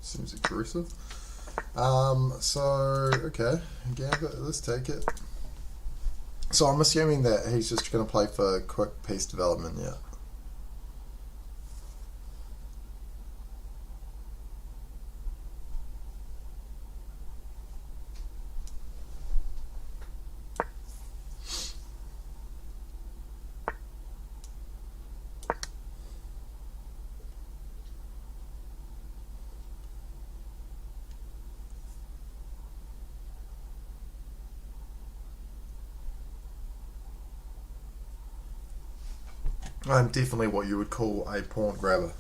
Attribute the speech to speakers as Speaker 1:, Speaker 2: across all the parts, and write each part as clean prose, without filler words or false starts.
Speaker 1: Seems aggressive. So, okay. Gambit, let's take it. So I'm assuming that he's just going to play for quick piece development, yeah. I'm definitely what you would call a pawn grabber.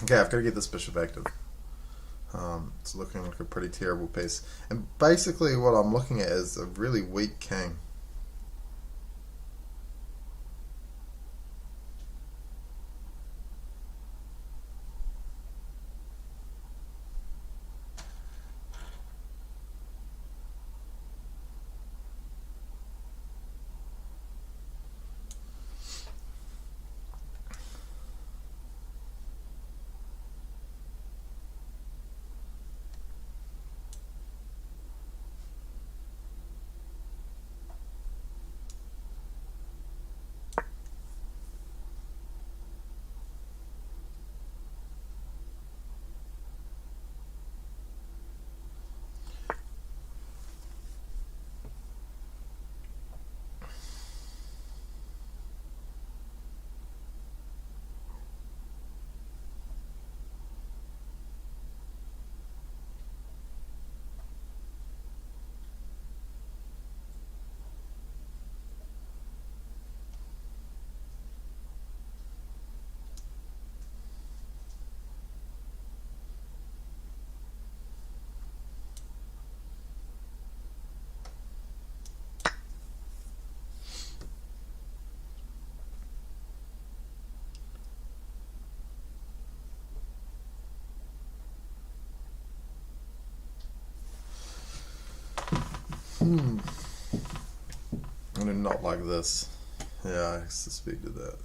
Speaker 1: Okay, I've got to get this bishop active. It's looking like a pretty terrible piece. And basically what I'm looking at is a really weak king. I do not like this. Yeah, I suspected that.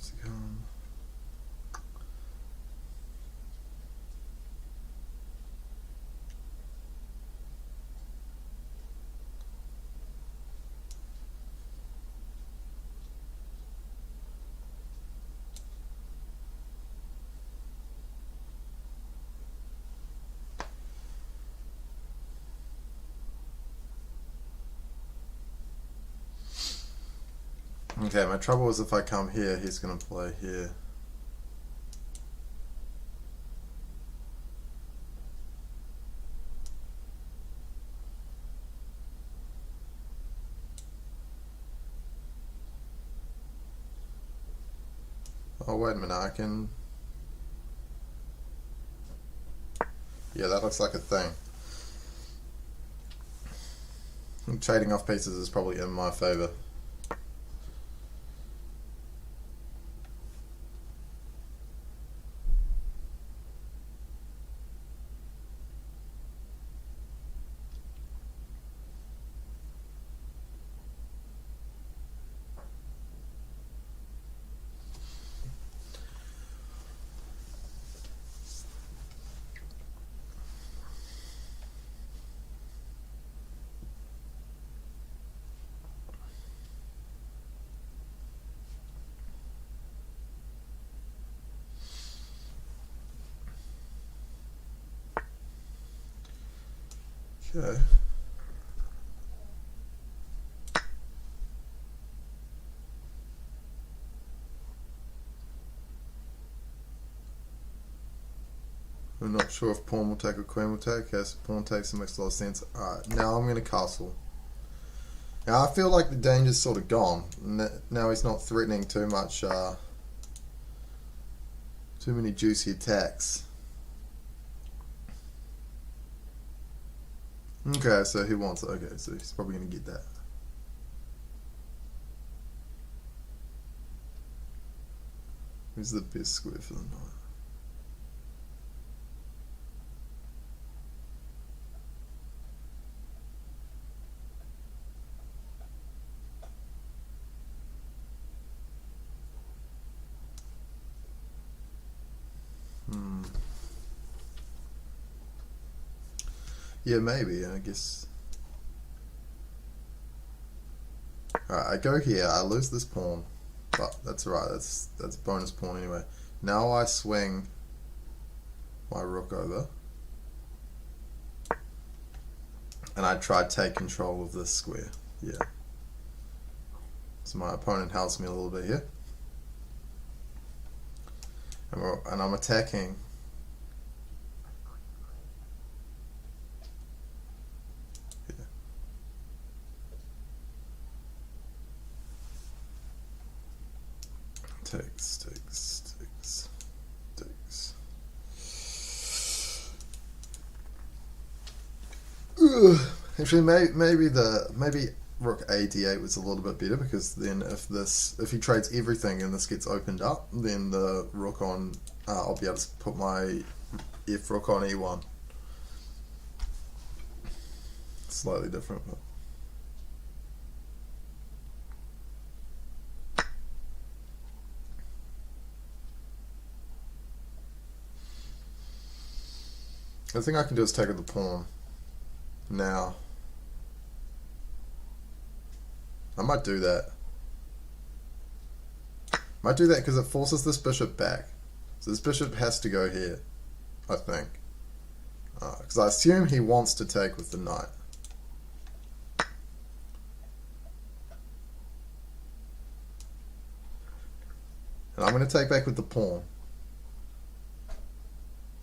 Speaker 1: Okay, my trouble is if I come here, he's going to play here. Oh, wait a minute, I can... Yeah, that looks like a thing. Trading off pieces is probably in my favour. Okay. I'm not sure if pawn will take or queen will take. Okay, so pawn takes, it makes a lot of sense. Alright, now I'm going to castle. Now I feel like the danger's sort of gone. Now he's not threatening too much, too many juicy attacks. Okay, so he wants it. Okay, so he's probably going to get that. Who's the best square for the knight? Yeah, maybe, I guess. Alright, I go here, I lose this pawn. But that's alright, that's a bonus pawn anyway. Now I swing my rook over. And I try to take control of this square. Yeah. So my opponent helps me a little bit here. And I'm attacking. Takes. Actually, maybe rook a d8 was a little bit better, because then if he trades everything and this gets opened up, then the rook on I'll be able to put my f rook on e1. Slightly different, but. The thing I can do is take out the pawn. Now, I might do that. Might do that because it forces this bishop back. So this bishop has to go here, I think. Because I assume he wants to take with the knight. And I'm going to take back with the pawn.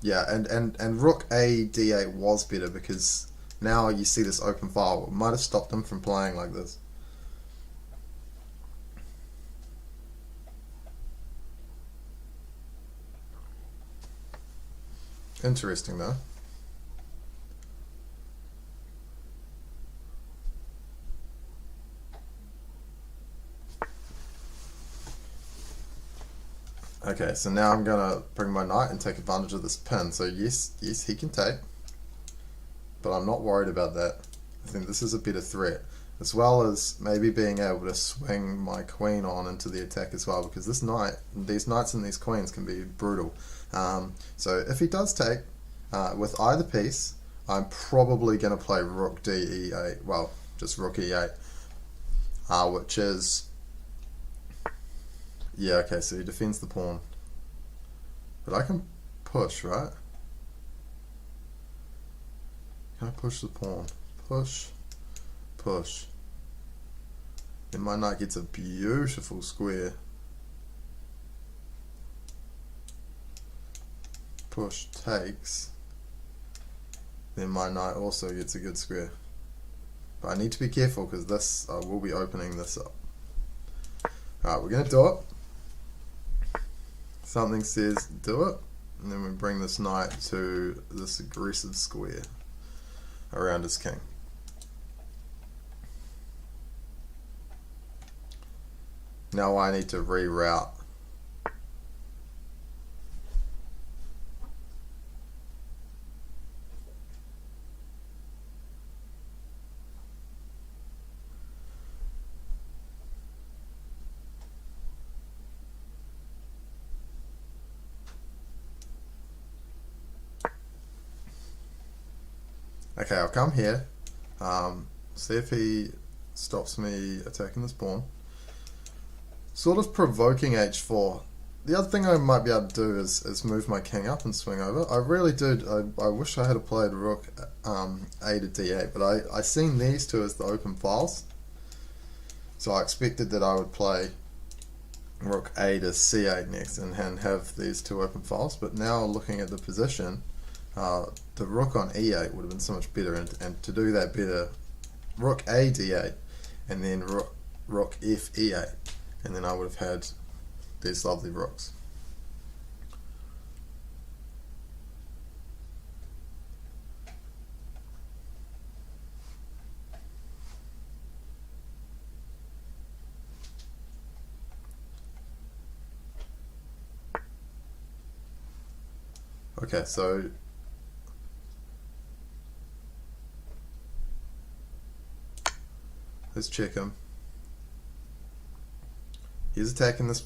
Speaker 1: Yeah, and rook a d8 was better, because now you see this open file. It might have stopped him from playing like this. Interesting though. Okay, so now I'm gonna bring my knight and take advantage of this pin. So yes, he can take, but I'm not worried about that. I think this is a better threat, as well as maybe being able to swing my queen on into the attack as well, because these knights and these queens can be brutal. So if he does take with either piece, I'm probably gonna play rook d e8. Well, just rook e8, which is. Yeah, okay, so he defends the pawn. But I can push, right? Can I push the pawn? Push. Then my knight gets a beautiful square. Push takes. Then my knight also gets a good square. But I need to be careful, because this, I will be opening this up. Alright, we're going to do it. Something says do it, and then we bring this knight to this aggressive square around his king. Now I need to reroute. Okay, I'll come here, see if he stops me attacking this pawn. Sort of provoking h4. The other thing I might be able to do is move my king up and swing over. I really did. I wish I had played rook a to d8, but I seen these two as the open files. So I expected that I would play rook a to c8 next and have these two open files. But now looking at the position, the rook on e8 would have been so much better, and to do that better, rook a d8, and then rook f e8, and then I would have had these lovely rooks. Okay, so let's check him. He's attacking this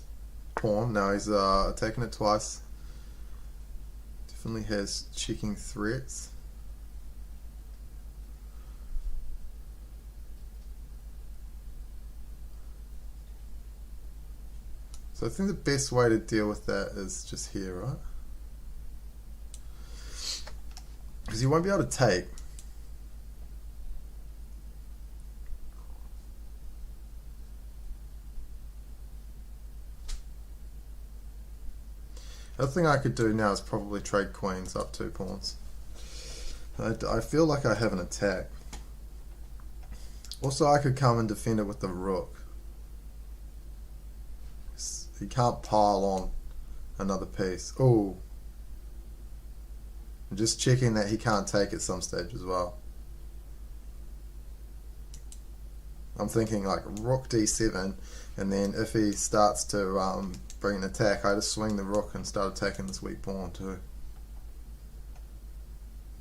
Speaker 1: pawn. Now he's attacking it twice. Definitely has checking threats. So I think the best way to deal with that is just here, right? Because you won't be able to take. The other thing I could do now is probably trade queens up 2 pawns. I feel like I have an attack. Also, I could come and defend it with the rook. He can't pile on another piece. Oh. I'm just checking that he can't take at some stage as well. I'm thinking like rook d7, and then if he starts to bring an attack, I just swing the rook and start attacking this weak pawn too.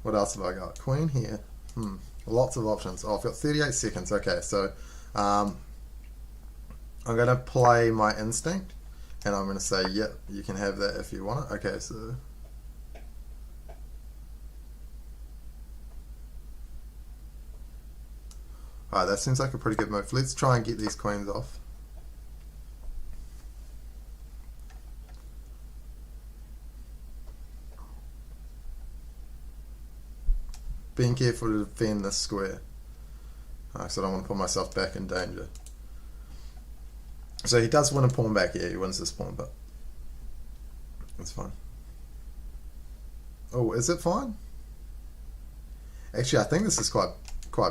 Speaker 1: What else have I got? Queen here. Lots of options. Oh, I've got 38 seconds. Okay, so I'm going to play my instinct, and I'm going to say, yep, you can have that if you want it. Okay, so alright, that seems like a pretty good move. Let's try and get these queens off. Being careful to defend this square. So I don't want to put myself back in danger. So he does win a pawn back here. He wins this pawn, but that's fine. Oh, is it fine? Actually, I think this is quite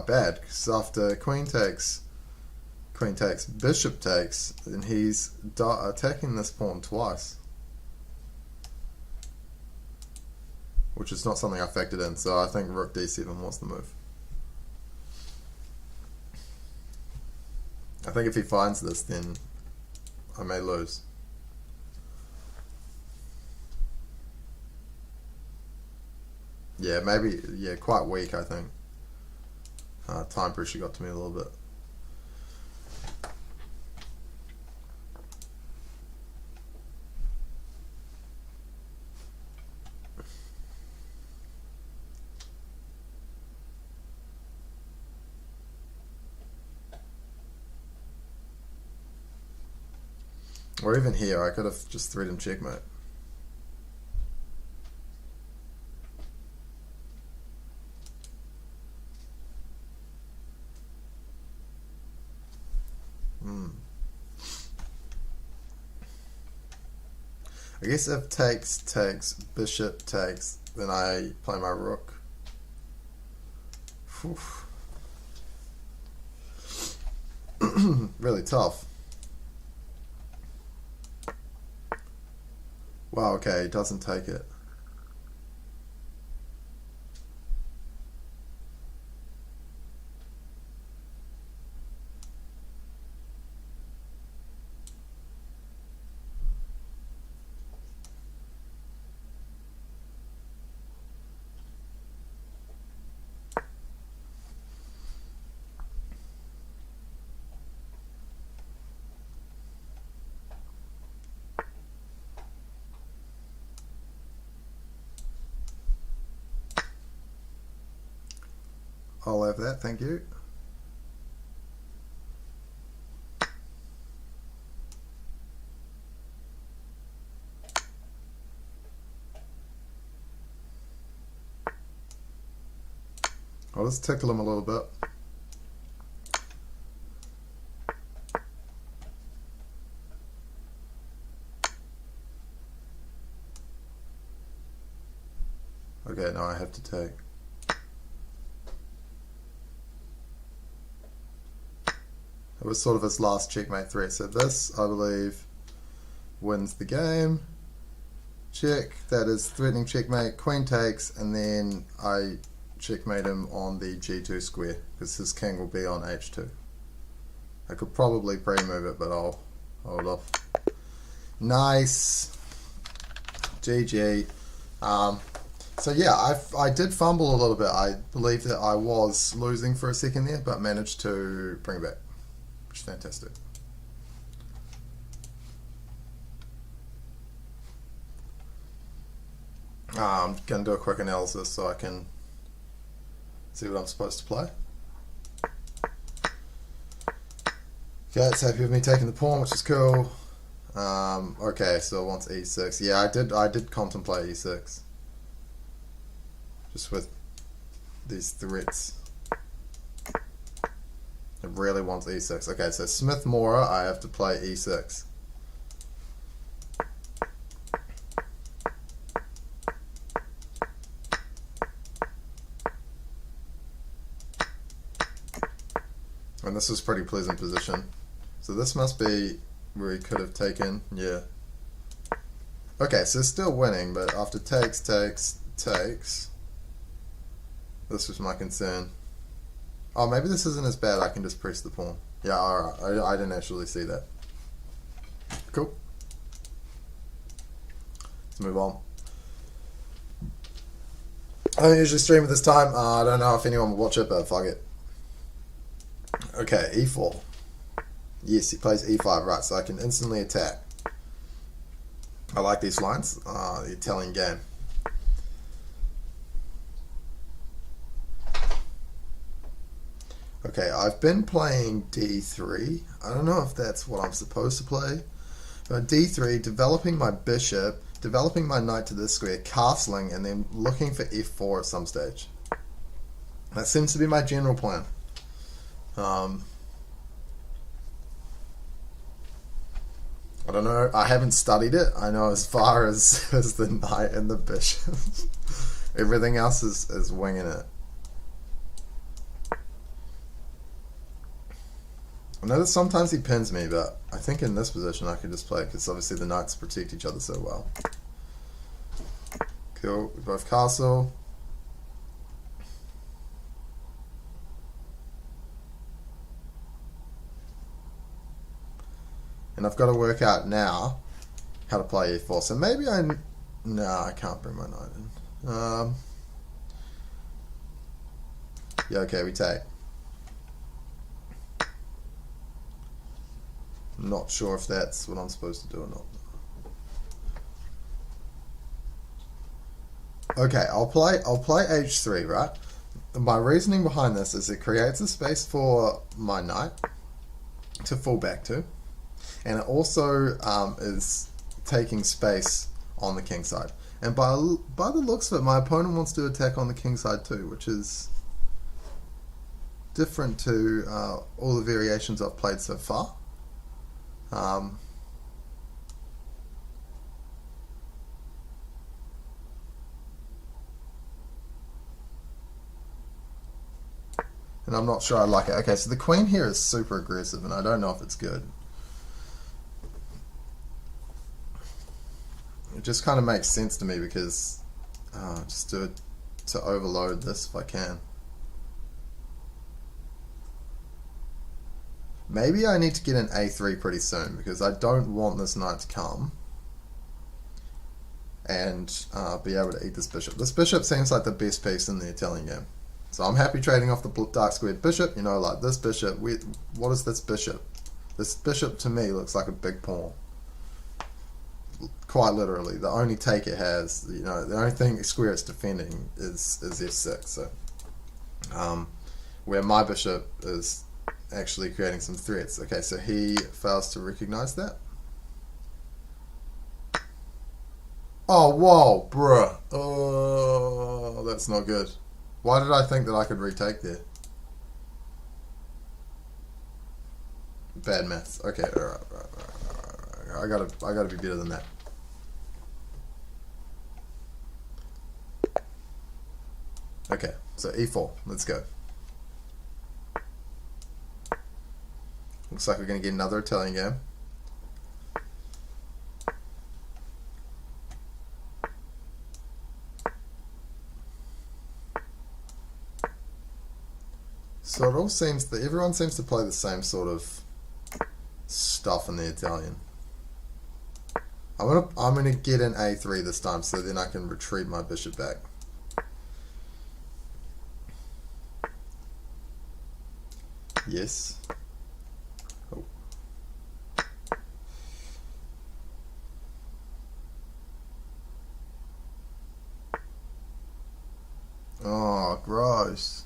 Speaker 1: bad, because after queen takes, bishop takes, then he's attacking this pawn twice, which is not something I factored in. So I think rook d7 was the move. I think if he finds this, then I may lose. Yeah, maybe, yeah, quite weak, I think. Time pressure got to me a little bit. Or even here, I could have just threatened checkmate. I guess if takes, bishop takes, then I play my rook. Really tough. Wow, okay, he doesn't take it. I'll have that, thank you. I'll just tickle him a little bit. I Okay, now I have to take. It was sort of his last checkmate threat. So this, I believe, wins the game. Check, that is threatening checkmate. Queen takes, and then I checkmate him on the g2 square because his king will be on h2. I could probably pre-move it, but I'll hold off. Nice. GG. So yeah, I did fumble a little bit. I believe that I was losing for a second there, but managed to bring it back, which is fantastic. I'm going to do a quick analysis so I can see what I'm supposed to play. Okay, it's happy with me taking the pawn, which is cool. Okay, so it wants e6. Yeah, I did contemplate e6. Just with these threats. It really wants e6. Okay, so Smith Mora, I have to play e6. And this is a pretty pleasant position. So this must be where he could have taken, yeah. Okay, so still winning, but after takes, this was my concern. Oh, maybe this isn't as bad, I can just press the pawn. Yeah, alright, I didn't actually see that. Cool. Let's move on. I don't usually stream at this time, I don't know if anyone will watch it, but fuck it. Okay, e4. Yes, he plays e5, right, so I can instantly attack. I like these lines, the Italian game. Okay, I've been playing d3. I don't know if that's what I'm supposed to play. But d3, developing my bishop, developing my knight to this square, castling, and then looking for f4 at some stage. That seems to be my general plan. I don't know. I haven't studied it. I know as far as the knight and the bishop. Everything else is winging it. I know that sometimes he pins me, but I think in this position I could just play because obviously the knights protect each other so well. Cool. We both castle. And I've got to work out now how to play e4. So maybe no, I can't bring my knight in. Yeah, okay, we take. I'm not sure if that's what I'm supposed to do or not. Okay, I'll play h3, right? My reasoning behind this is it creates a space for my knight to fall back to. And it also is taking space on the king side. And by the looks of it, my opponent wants to attack on the king side too, which is different to all the variations I've played so far. And I'm not sure I like it. Okay, so the queen here is super aggressive, and I don't know if it's good. It just kind of makes sense to me because just do it to overload this if I can. Maybe I need to get an a3 pretty soon because I don't want this knight to come and be able to eat this bishop. This bishop seems like the best piece in the Italian game. So I'm happy trading off the dark squared bishop. You know, like this bishop. What is this bishop? This bishop to me looks like a big pawn. Quite literally, the only take it has, you know, the only thing square it's defending is f6. So, where my bishop is actually creating some threats. Okay, so he fails to recognize that. Oh, whoa, bruh. Oh, that's not good. Why did I think that I could retake there? Bad maths. Okay, alright. I gotta be better than that. Okay, so e4. Let's go. Looks like we're going to get another Italian game. So it all seems that everyone seems to play the same sort of stuff in the Italian. I'm gonna get an a3 this time, so then I can retreat my bishop back. Yes. Oh. Oh, gross.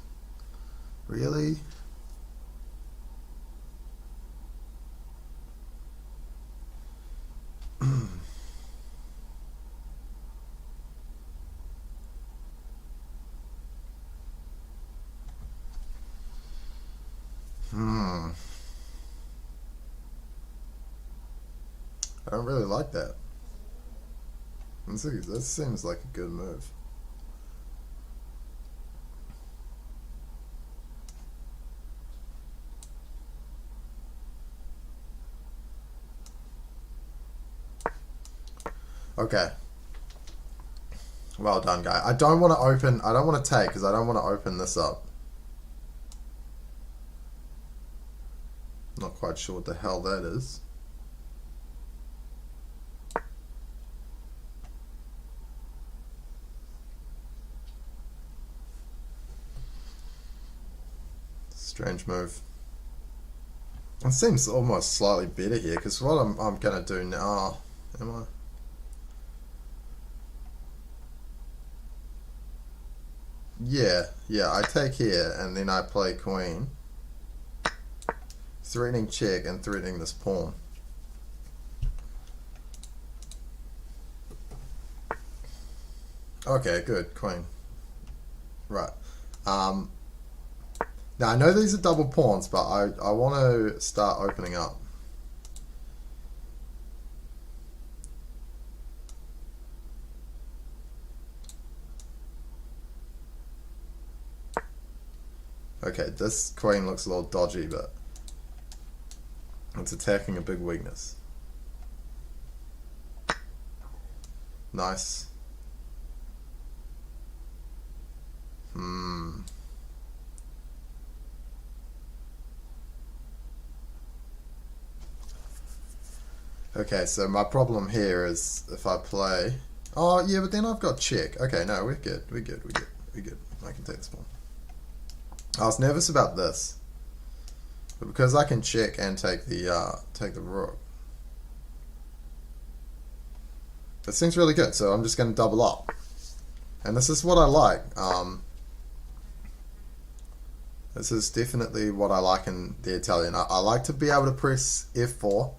Speaker 1: Really? I don't really like that. This seems like a good move. Okay. Well done, guy. I don't want to take, because I don't want to open this up. Not quite sure what the hell that is. Strange move. It seems almost slightly better here, because what I'm going to do now... Am I? Yeah, I take here, and then I play queen. Threatening check and threatening this pawn. Okay, good, queen. Right. Now I know these are double pawns, but I want to start opening up. Okay, this queen looks a little dodgy, but it's attacking a big weakness. Nice. Okay, so my problem here is if I play... Oh, yeah, but then I've got check. Okay, no, we're good. We're good. I can take this pawn. I was nervous about this, but because I can check and take the rook, it seems really good. So I'm just going to double up, and this is what I like. This is definitely what I like in the Italian. I like to be able to press F4.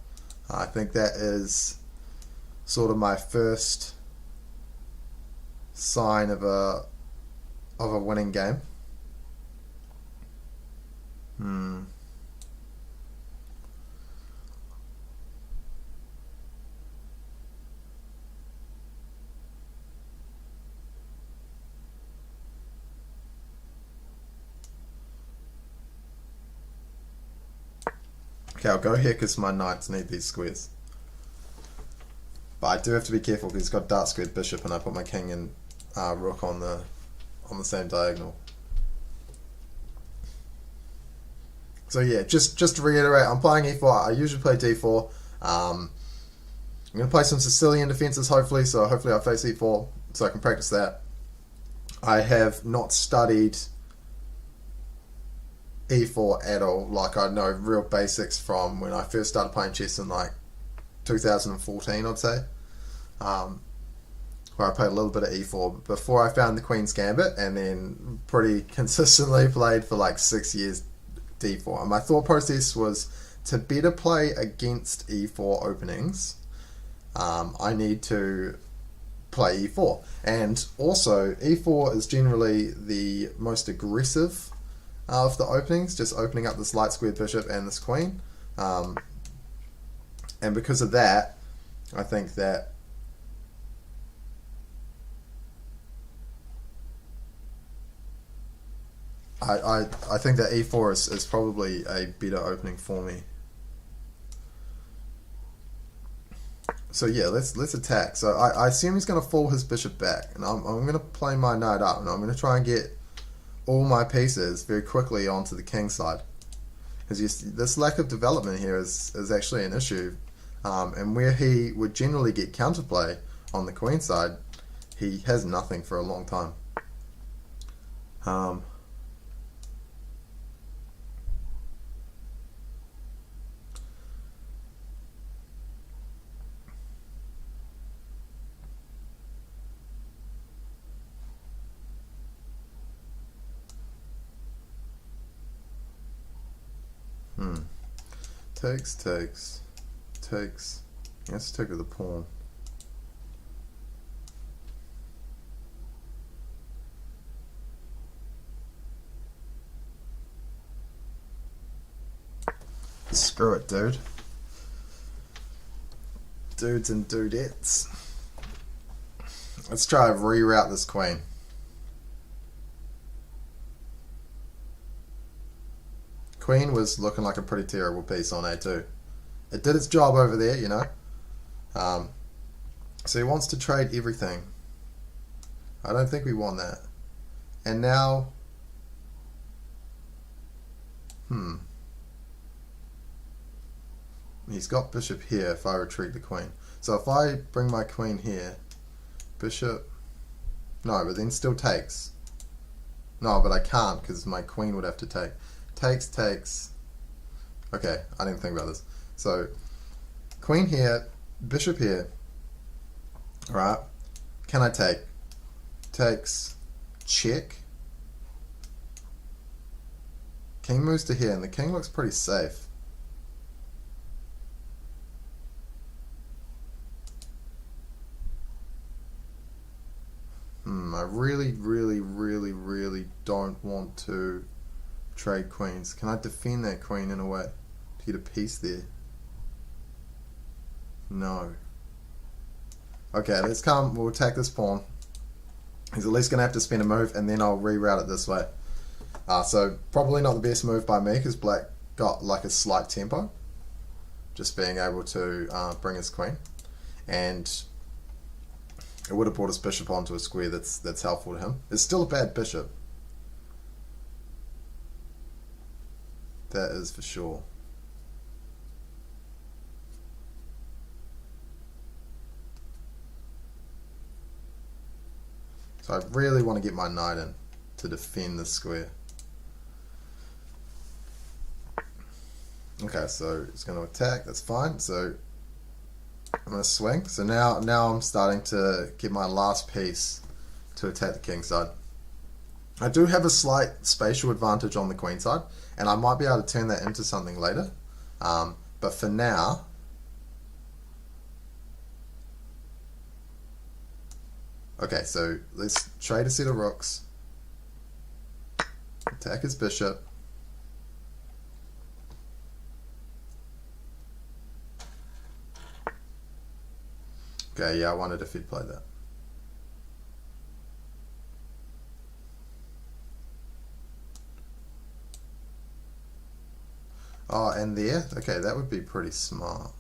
Speaker 1: I think that is sort of my first sign of a winning game. Okay, I'll go here because my knights need these squares. But I do have to be careful because he's got dark squared bishop, and I put my king and rook on the same diagonal. So yeah, just to reiterate, I'm playing e4. I usually play d4. I'm going to play some Sicilian defenses, hopefully. So hopefully I face e4 so I can practice that. I have not studied e4 at all. Like, I know real basics from when I first started playing chess in like 2014, I'd say, where I played a little bit of e4 before I found the Queen's Gambit, and then pretty consistently played for like 6 years d4. And my thought process was to better play against e4 openings, I need to play e4. And also, e4 is generally the most aggressive of the openings, just opening up this light squared bishop and this queen. And because of that, I think that I think that e4 is probably a better opening for me. So yeah, let's attack. So I assume he's going to fall his bishop back, and I'm going to play my knight up, and I'm going to try and get all my pieces very quickly onto the king side. Because this lack of development here is actually an issue, and where he would generally get counterplay on the queen side, he has nothing for a long time. Takes. Let's take with the pawn. Screw it, dude. Dudes and dudettes. Let's try to reroute this queen. Queen was looking like a pretty terrible piece on A2. It did its job over there, you know. So he wants to trade everything. I don't think we want that. And now, he's got bishop here if I retreat the queen. So if I bring my queen here, bishop, no, but then still takes. No, but I can't because my queen would have to take. Takes. Okay, I didn't think about this. So, queen here, bishop here. Alright, can I take? Takes, check. King moves to here, and the king looks pretty safe. I really don't want to trade queens. Can I defend that queen in a way to get a piece there? No. Okay, let's come. We'll attack this pawn. He's at least going to have to spend a move, and then I'll reroute it this way. So probably not the best move by me because black got like a slight tempo, just being able to bring his queen, and it would have brought his bishop onto a square that's helpful to him. It's still a bad bishop. That is for sure. So I really want to get my knight in to defend this square. Okay, so it's going to attack. That's fine. So I'm going to swing. So now I'm starting to get my last piece to attack the king side. I do have a slight spatial advantage on the queen side, and I might be able to turn that into something later. But for now, okay, so let's trade a set of rooks, attack his bishop. Okay, yeah, I wondered if he'd play that. Oh, and there? Okay, that would be pretty smart.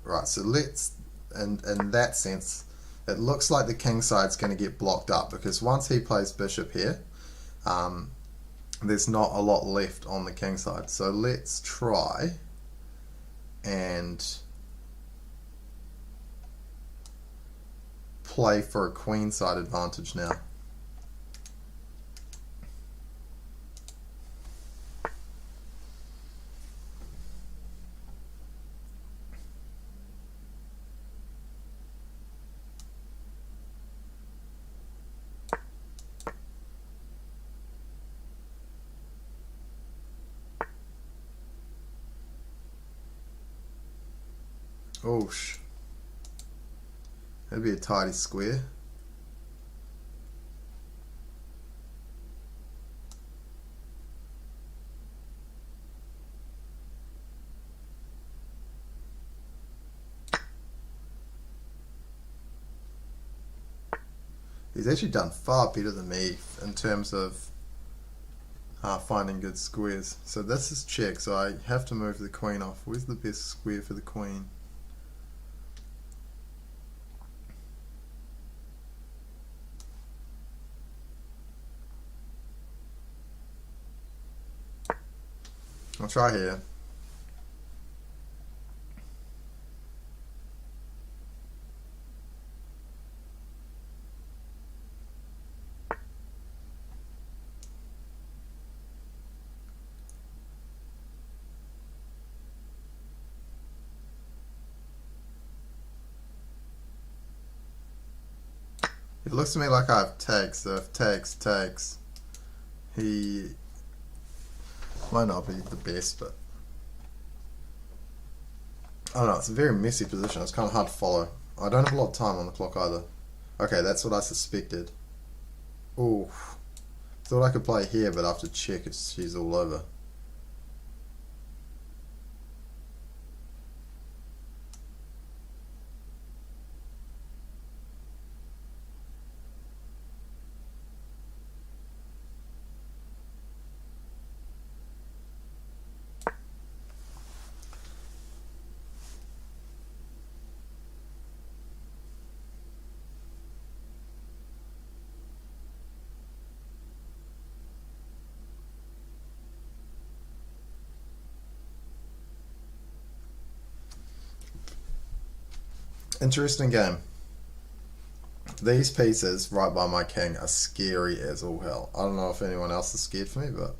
Speaker 1: Right, so let's, in that sense, it looks like the king side's going to get blocked up because once he plays bishop here, there's not a lot left on the king side. So let's try and play for a queen side advantage now. Oosh. That'd be a tidy square. He's actually done far better than me in terms of finding good squares. So this is check, so I have to move the queen off. Where's the best square for the queen? I'll try here. It looks to me like I have tags, so if tags, he might not be the best, but I don't know, it's a very messy position. It's kind of hard to follow. I don't have a lot of time on the clock either. Okay, that's what I suspected. Ooh, thought I could play here, but after check, she's all over. Interesting game. These pieces right by my king are scary as all hell. I don't know if anyone else is scared for me, but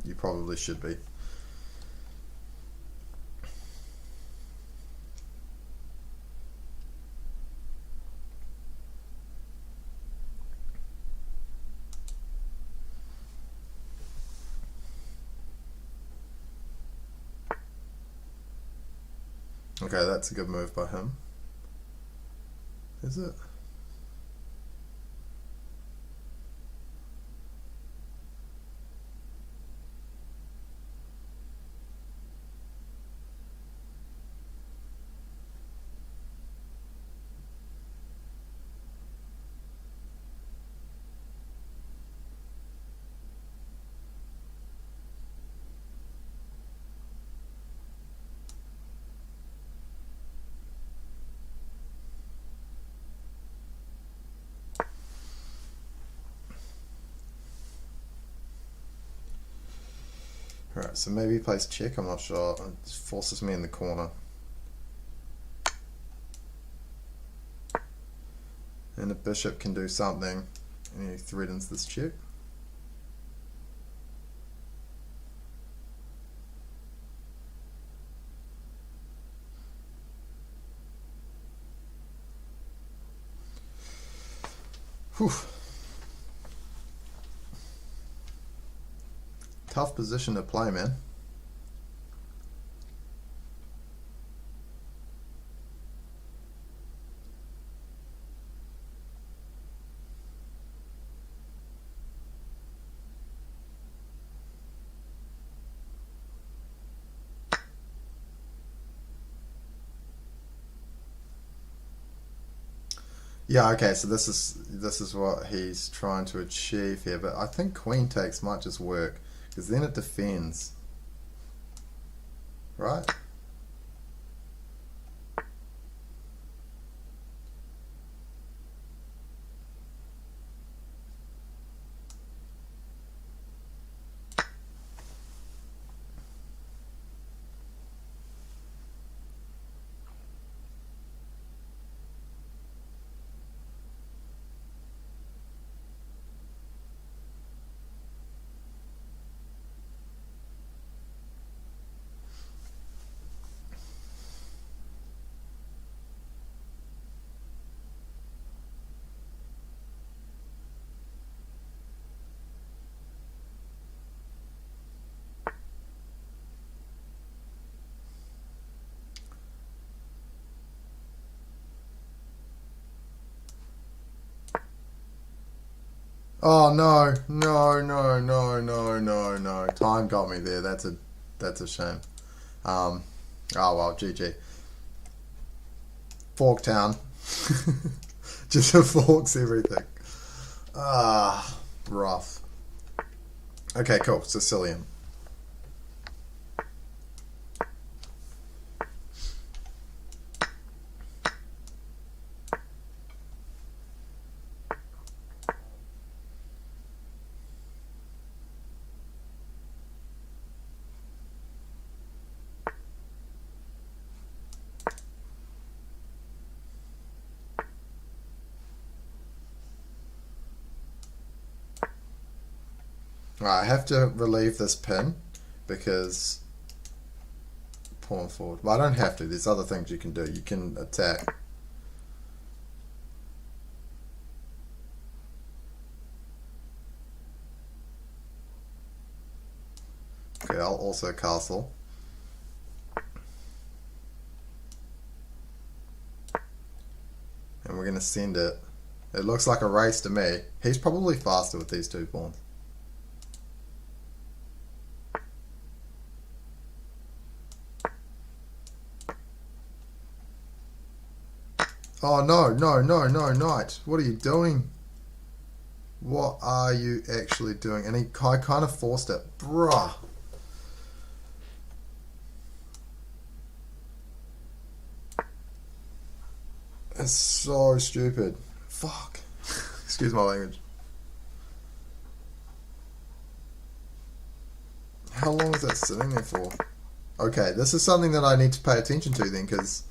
Speaker 1: you probably should be. Okay, that's a good move by him. Is it? Alright, so maybe he plays check, I'm not sure. It forces me in the corner. And the bishop can do something, and he threatens this check. Whew. Tough position to play, man. Yeah, okay, so this is what he's trying to achieve here, but I think queen takes might just work, because then it defends, right? Oh no, no, no, no, no, no, no. Time got me there. That's a shame. Oh well, GG. Forktown. Just forks everything. Ah, rough. Okay, cool. Sicilian. Right, I have to relieve this pin because pawn forward. Well, I don't have to. There's other things you can do. You can attack. Okay, I'll also castle. And we're going to send it. It looks like a race to me. He's probably faster with these two pawns. Oh, no, no, no, no, knight. What are you doing? What are you actually doing? And I kind of forced it. Bruh. It's so stupid. Fuck. Excuse my language. How long is that sitting there for? Okay, this is something that I need to pay attention to then, because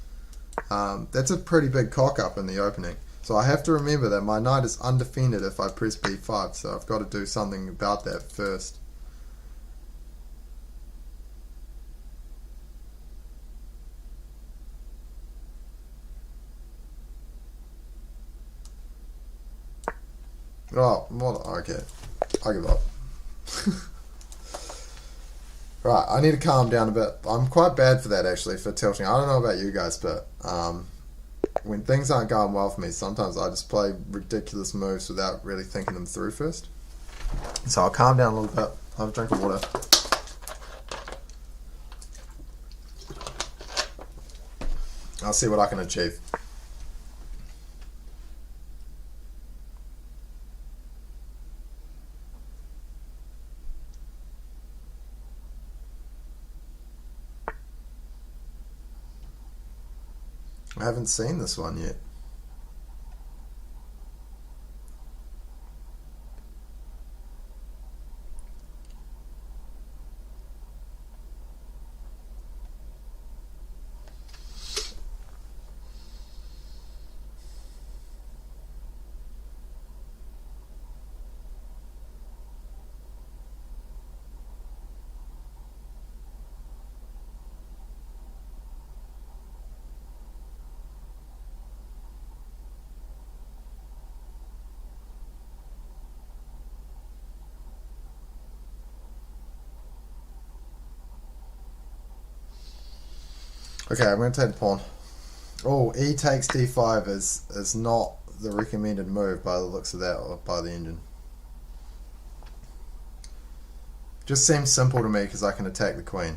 Speaker 1: that's a pretty big cock up in the opening. So I have to remember that my knight is undefended if I press b5, so I've got to do something about that first. Oh, what? Okay. I give up. Right, I need to calm down a bit. I'm quite bad for that actually, for tilting. I don't know about you guys, but when things aren't going well for me, sometimes I just play ridiculous moves without really thinking them through first. So I'll calm down a little bit, have a drink of water. I'll see what I can achieve. I haven't seen this one yet. Okay, I'm going to take the pawn. Oh, e takes d5 is not the recommended move by the looks of that, or by the engine. Just seems simple to me because I can attack the queen.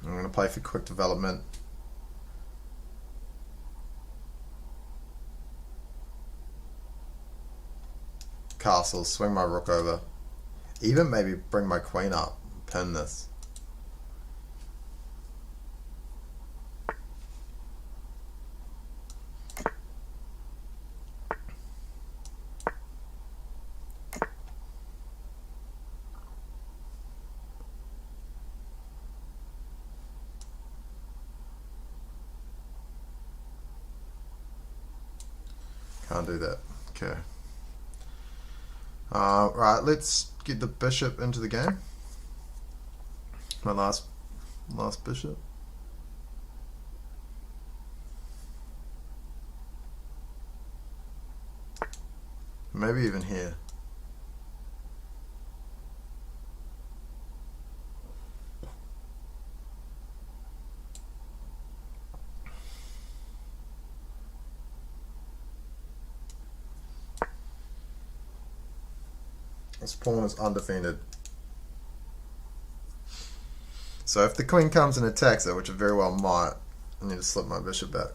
Speaker 1: I'm going to play for quick development. Castle, swing my rook over. Even maybe bring my queen up, pin this. Can't do that. Okay. Right, let's get the bishop into the game. My last bishop. Maybe even here. This pawn is undefended. So if the queen comes and attacks it, which it very well might, I need to slip my bishop back.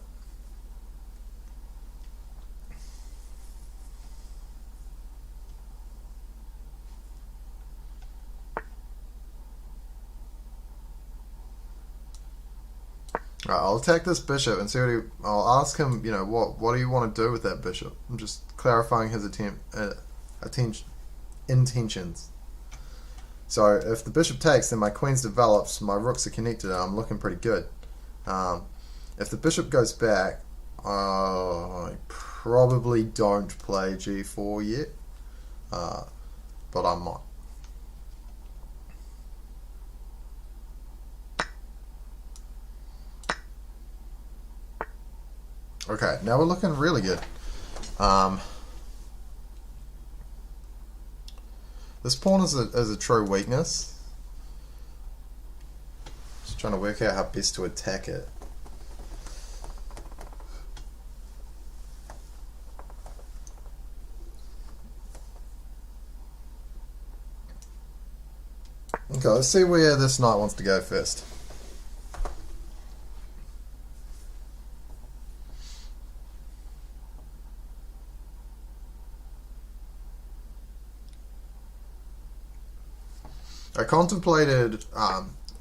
Speaker 1: Alright, I'll attack this bishop and see what I'll ask him, you know, what do you want to do with that bishop? I'm just clarifying his intentions. So if the bishop takes, then my queen's develops, my rooks are connected, and I'm looking pretty good. If the bishop goes back, I probably don't play g4 yet, but I might. Okay, now we're looking really good. This pawn is a true weakness. Just trying to work out how best to attack it. Okay, let's see where this knight wants to go first. I contemplated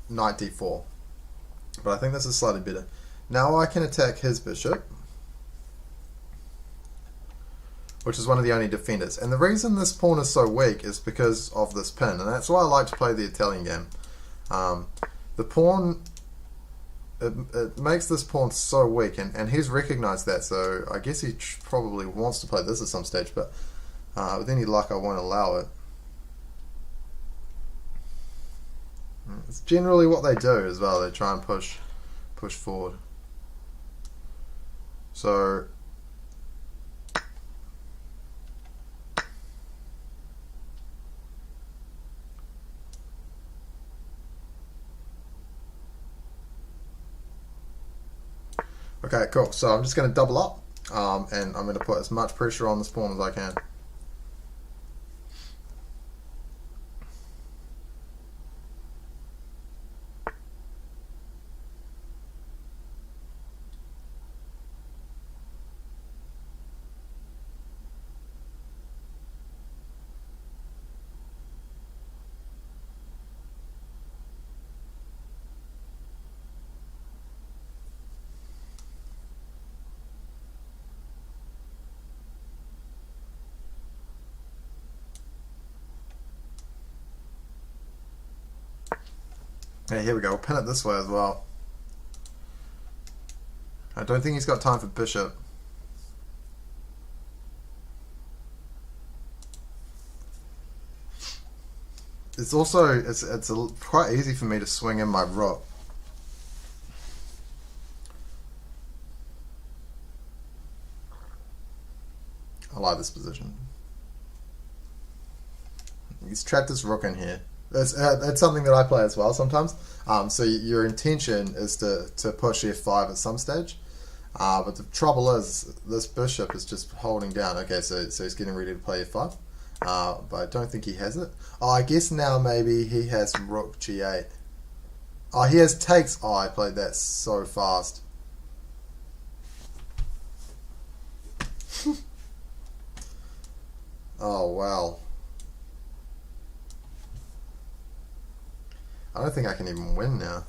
Speaker 1: knight d4, but I think this is slightly better. Now I can attack his bishop, which is one of the only defenders. And the reason this pawn is so weak is because of this pin, and that's why I like to play the Italian game. The pawn, it makes this pawn so weak, and he's recognized that, so I guess he probably wants to play this at some stage, but with any luck I won't allow it. It's generally what they do as well. They try and push forward. So okay, cool. So I'm just going to double up, and I'm going to put as much pressure on this pawn as I can. Hey, here we go. We'll pin it this way as well. I don't think he's got time for bishop. It's also quite easy for me to swing in my rook. I like this position. He's trapped his rook in here. That's something that I play as well sometimes. So your intention is to push f5 at some stage, but the trouble is this bishop is just holding down. Okay, so he's getting ready to play f5, but I don't think he has it. Oh, I guess now maybe he has rook g8. Oh, he has takes. Oh, I played that so fast. Oh wow. I don't think I can even win now.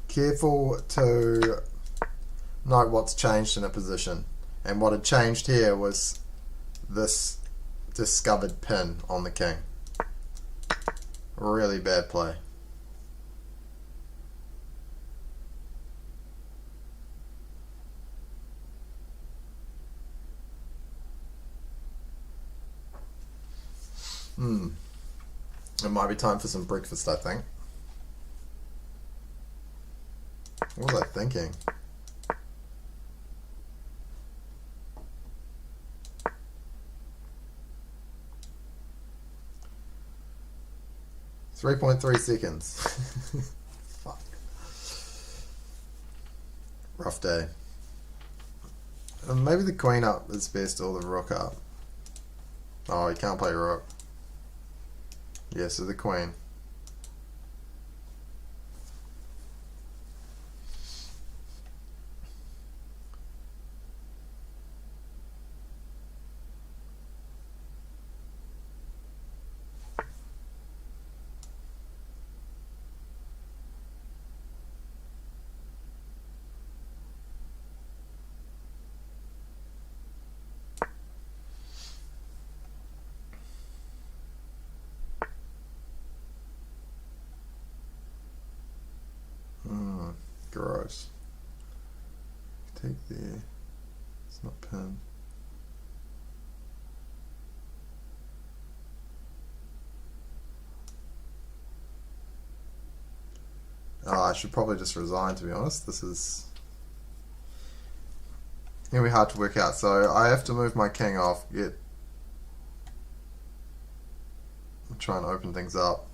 Speaker 1: Careful to note what's changed in a position. And what had changed here was this discovered pin on the king. Really bad play. It might be time for some breakfast, I think. What was I thinking? .3 seconds. Fuck. Rough day. Maybe the queen up is best or the rook up. Oh, he can't play rook. Yeah, so the queen. Gross. Take there. It's not pinned. Oh, I should probably just resign, to be honest. This is gonna be hard to work out. So I have to move my king off, try and open things up.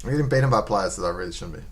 Speaker 1: I'm getting beaten by players that I really shouldn't be.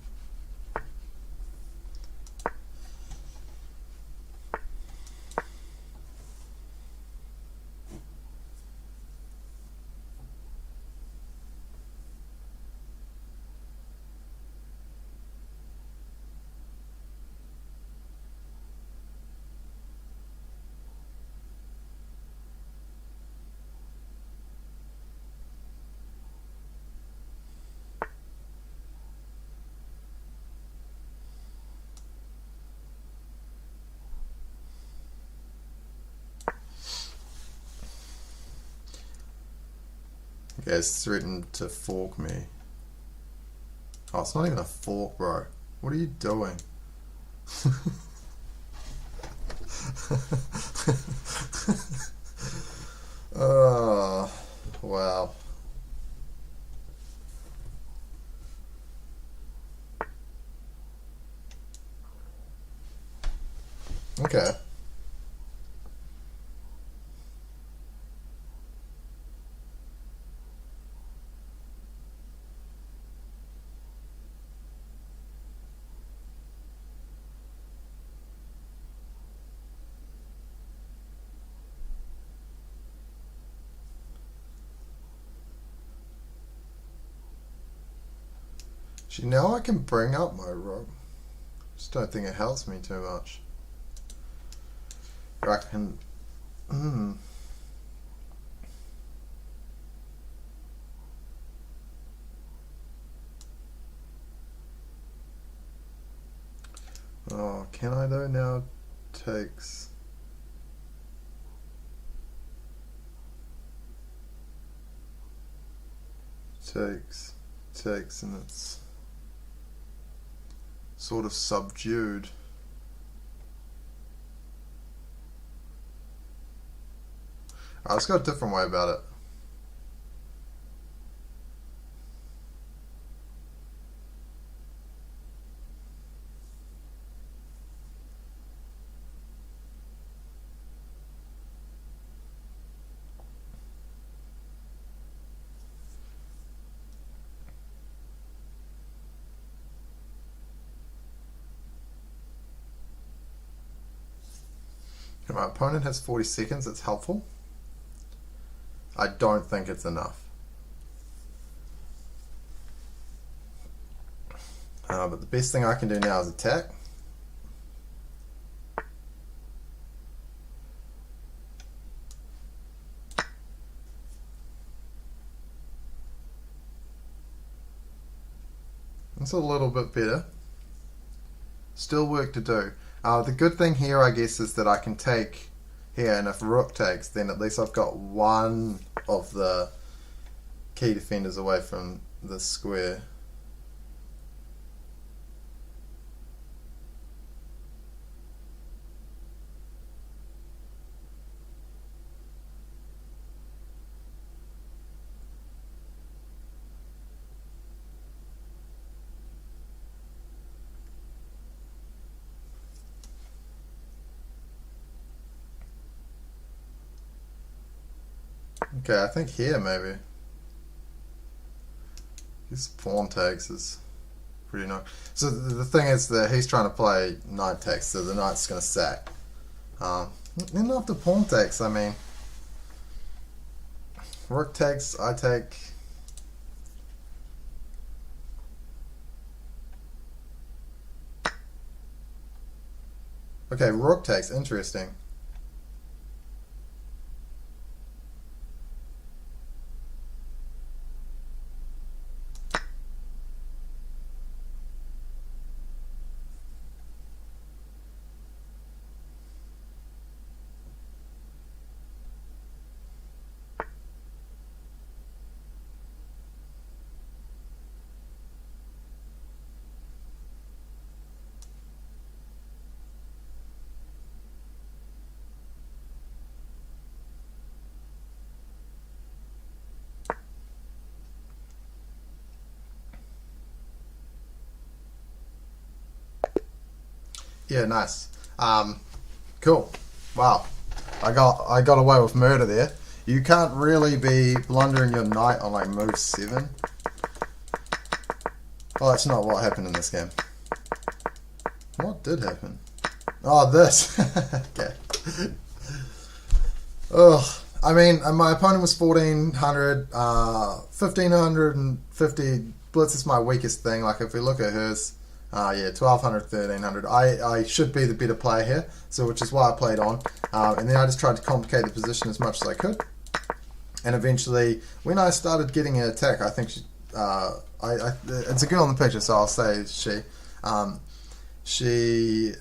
Speaker 1: Okay, it's threatened to fork me. Oh, it's not even a fork, bro. What are you doing? Oh, wow. Okay. See, now I can bring up my rook. Just don't think it helps me too much. Or I can... Oh, can I though? Now takes... Takes, and it's sort of subdued. Alright, let's go a different way about it. My opponent has 40 seconds, that's helpful. I don't think it's enough. But the best thing I can do now is attack. It's a little bit better. Still work to do. The good thing here, I guess, is that I can take here, and if rook takes, then at least I've got one of the key defenders away from the square. Okay, I think here maybe. His pawn takes is pretty nice. So the thing is that he's trying to play knight takes, so the knight's going to sack. Then after pawn takes, I mean, rook takes, I take. Okay, rook takes, interesting. Yeah, nice. Cool. Wow. I got away with murder there. You can't really be blundering your knight on like move 7. Oh, that's not what happened in this game. What did happen? Oh, this. Okay. Ugh. I mean, my opponent was 1400, 1550. Blitz is my weakest thing. Like, if we look at hers, yeah, 1200, 1300. I should be the better player here, so which is why I played on. And then I just tried to complicate the position as much as I could. And eventually, when I started getting an attack, I think she, it's a girl in the picture, so I'll say she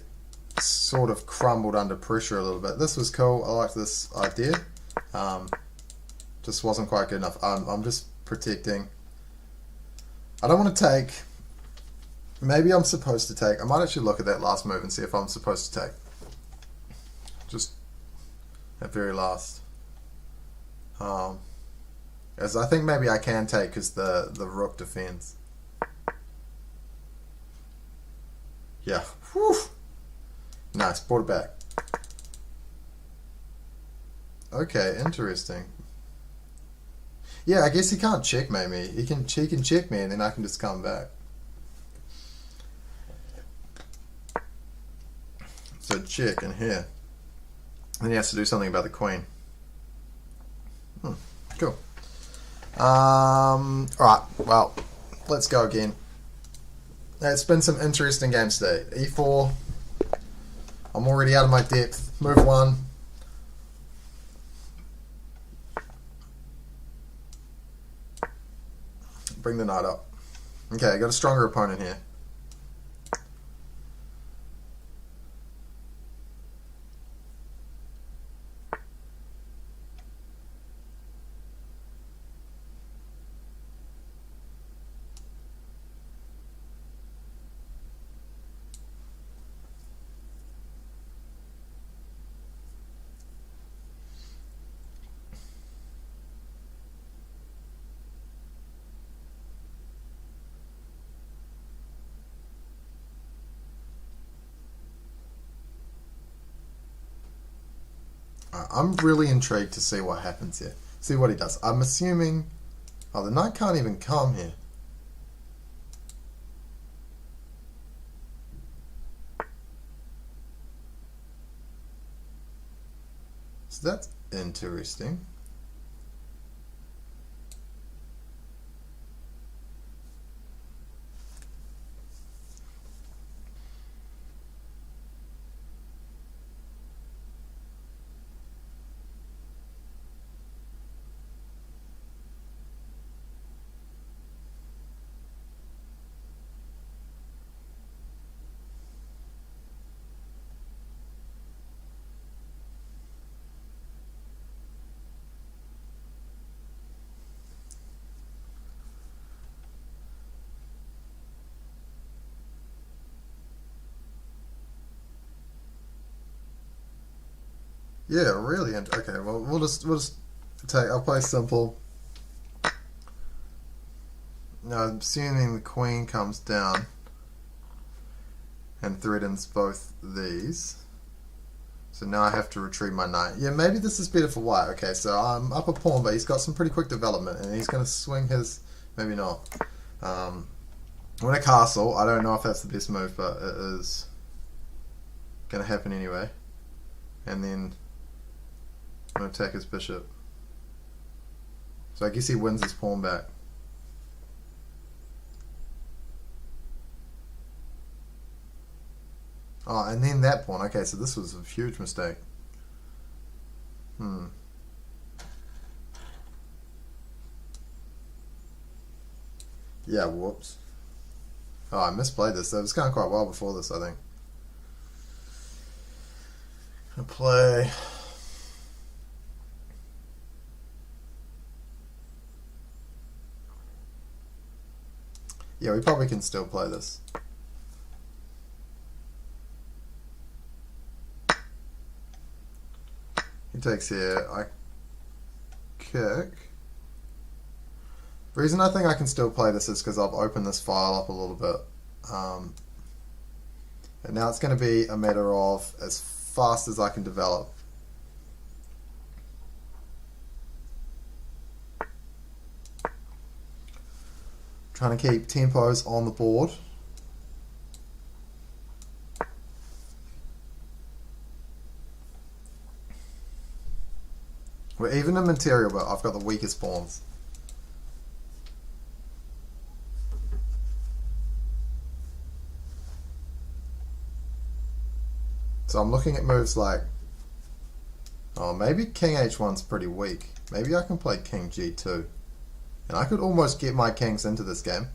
Speaker 1: sort of crumbled under pressure a little bit. This was cool. I liked this idea. Just wasn't quite good enough. I'm just protecting. I don't want to take. Maybe I'm supposed to take. I might actually look at that last move and see if I'm supposed to take. Just at very last. As I think maybe I can take because the rook defends. Yeah. Whew. Nice. Brought it back. Okay, interesting. Yeah, I guess he can't checkmate me. He can check me and then I can just come back. So check in here. Then he has to do something about the queen. Cool. Alright, well, let's go again. It's been some interesting games today. E4. I'm already out of my depth. Move 1. Bring the knight up. Okay, I got a stronger opponent here. I'm really intrigued to see what happens here. See what he does. I'm assuming... Oh, the knight can't even come here. So that's interesting. Yeah, really. Okay, well, we'll just take. I'll play simple. Now, assuming the queen comes down and threatens both these. So now I have to retrieve my knight. Yeah, maybe this is better for white. Okay, so I'm up a pawn, but he's got some pretty quick development, and he's going to swing his. Maybe not. I want a castle. I don't know if that's the best move, but it is going to happen anyway. And then I'm going to attack his bishop. So I guess he wins his pawn back. Oh, and then that pawn. Okay, so this was a huge mistake. Yeah, whoops. Oh, I misplayed this. It was going quite well before this, I think. I play... Yeah, we probably can still play this. He takes here. I kick. The reason I think I can still play this is because I've opened this file up a little bit. And now it's going to be a matter of as fast as I can develop. Trying to keep tempos on the board. We're even in material, but I've got the weakest pawns. So I'm looking at moves like, oh, maybe King H1's pretty weak. Maybe I can play King G2. And I could almost get my kings into this game.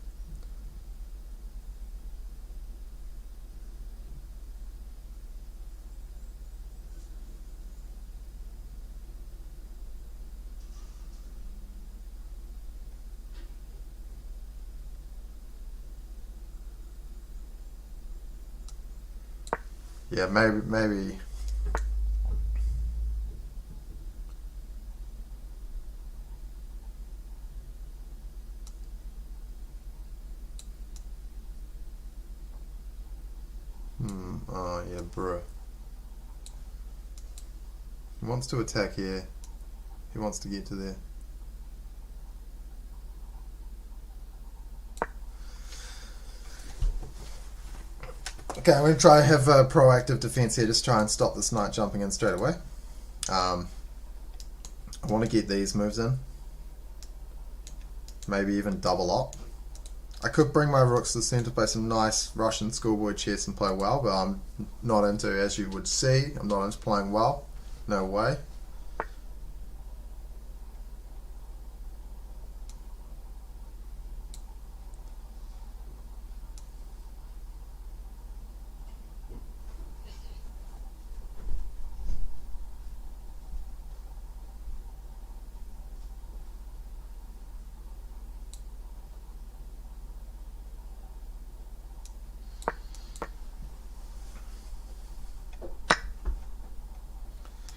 Speaker 1: Yeah, maybe. Oh, yeah, bruh. He wants to attack here. He wants to get to there. Okay, I'm going to try and have a proactive defense here. Just try and stop this knight jumping in straight away. I want to get these moves in. Maybe even double up. I could bring my rooks to the centre, play some nice Russian schoolboy chess and play well, but I'm not into, as you would see, I'm not into playing well. No way.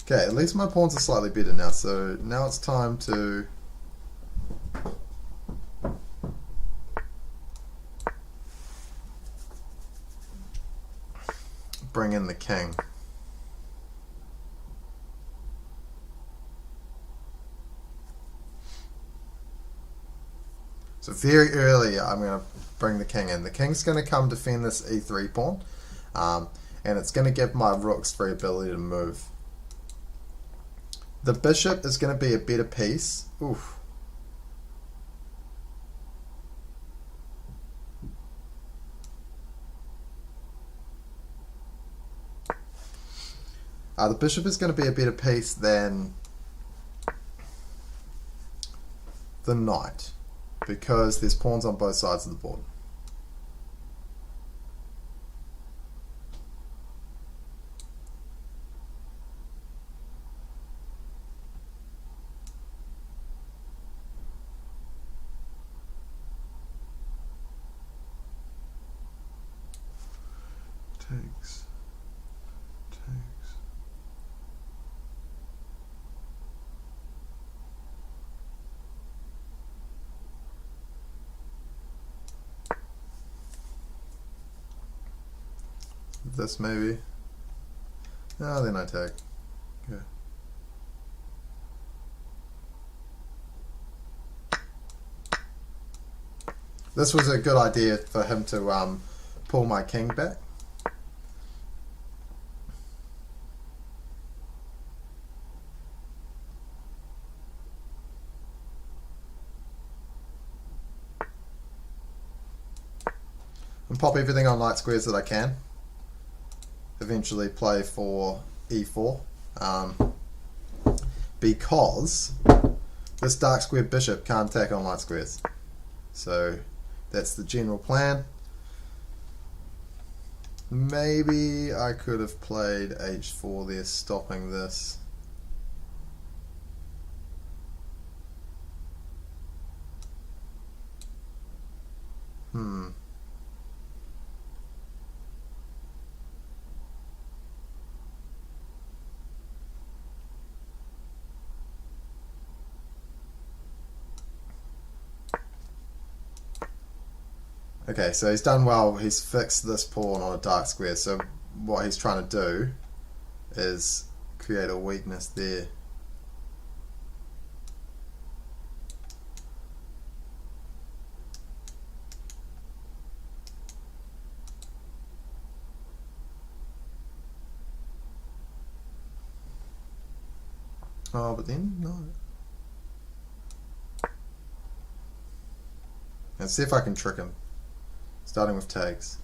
Speaker 1: Okay, at least my pawns are slightly better now, so now it's time to bring in the king. So very early I'm going to bring the king in. The king's going to come defend this e3 pawn, and it's going to give my rooks free ability to move. The bishop is going to be a better piece. Oof. The bishop is going to be a better piece than the knight, because there's pawns on both sides of the board. Takes. This maybe. Oh, then I take. Okay. This was a good idea for him to pull my king back. And pop everything on light squares that I can. Eventually play for e4. Because this dark square bishop can't attack on light squares. So that's the general plan. Maybe I could have played h4 there, stopping this. Okay, so he's done well. He's fixed this pawn on a dark square. So what he's trying to do is create a weakness there. Oh, but then, no. Let's see if I can trick him. Starting with tags.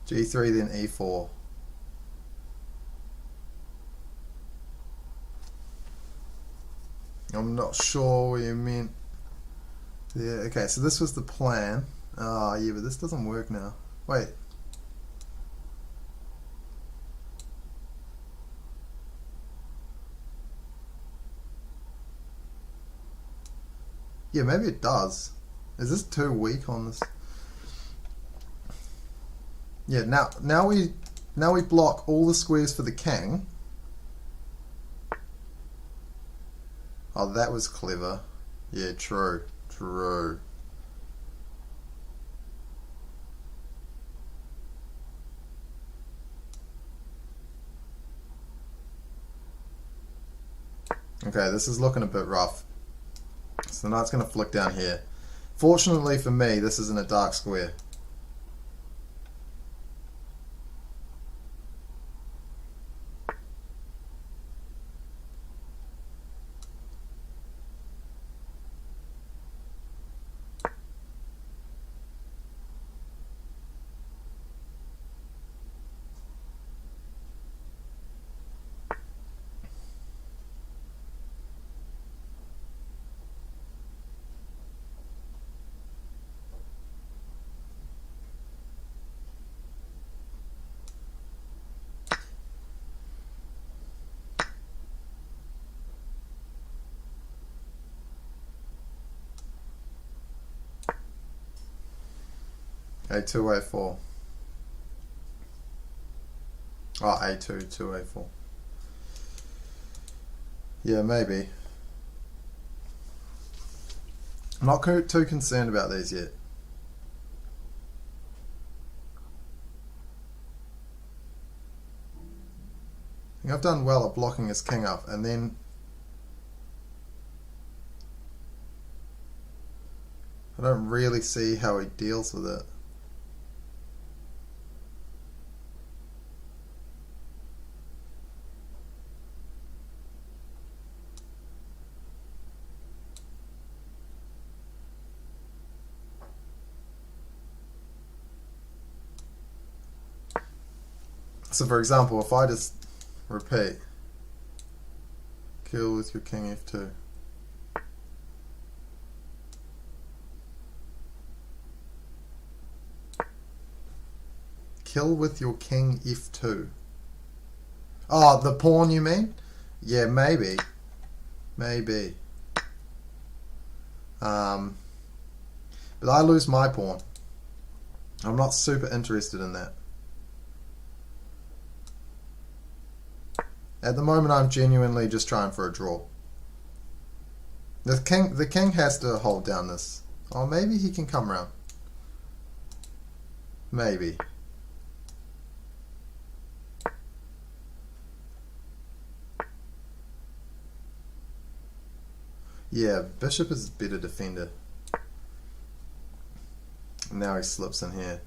Speaker 1: G3 then E4. I'm not sure what you meant. Yeah, okay, so this was the plan. Oh, yeah, but this doesn't work now. Wait. Yeah, maybe it does. Is this too weak on this? Yeah, now we block all the squares for the king. Oh, that was clever. Yeah, true. True. Okay, this is looking a bit rough. So the knight's going to flick down here. Fortunately for me, this isn't a dark square. A2, A4. Oh, A2, 2, A4. Yeah, maybe. I'm not too concerned about these yet. I think I've done well at blocking his king up, and then I don't really see how he deals with it. So for example, if I just repeat, kill with your king f2. Kill with your king f2. Oh, the pawn you mean? Yeah, maybe. Maybe. But I lose my pawn. I'm not super interested in that. At the moment, I'm genuinely just trying for a draw. The king has to hold down this. Oh, maybe he can come around. Maybe. Yeah, bishop is a better defender. Now he slips in here.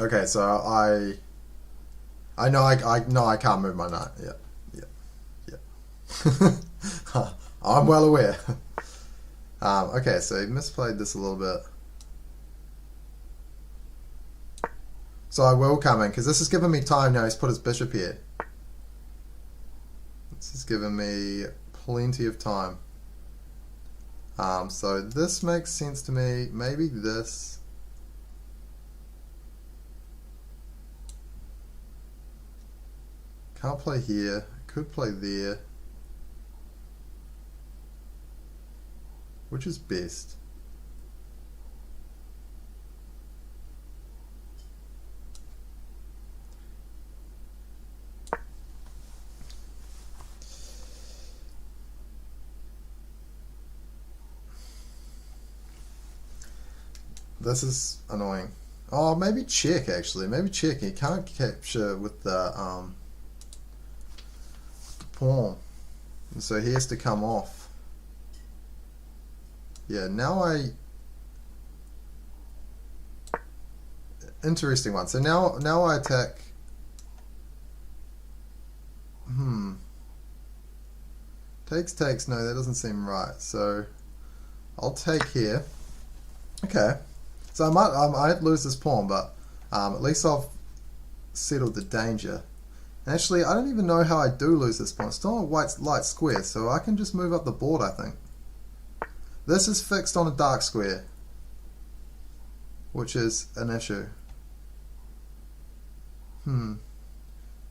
Speaker 1: Okay, so I know I can't move my knight. Yeah. I'm well aware. Okay, so he misplayed this a little bit. So I will come in, because this is giving me time now. He's put his bishop here. This is giving me plenty of time. So this makes sense to me. Maybe this. Can't play here. Could play there. Which is best? This is annoying. Oh, maybe check actually. Maybe check. He can't capture with the pawn. So he has to come off. Yeah, now interesting one. So now I attack. Takes. No, that doesn't seem right. So I'll take here. Okay. So I might lose this pawn, but at least I've settled the danger. And actually, I don't even know how I do lose this pawn. It's still a light square, so I can just move up the board, I think. This is fixed on a dark square, which is an issue.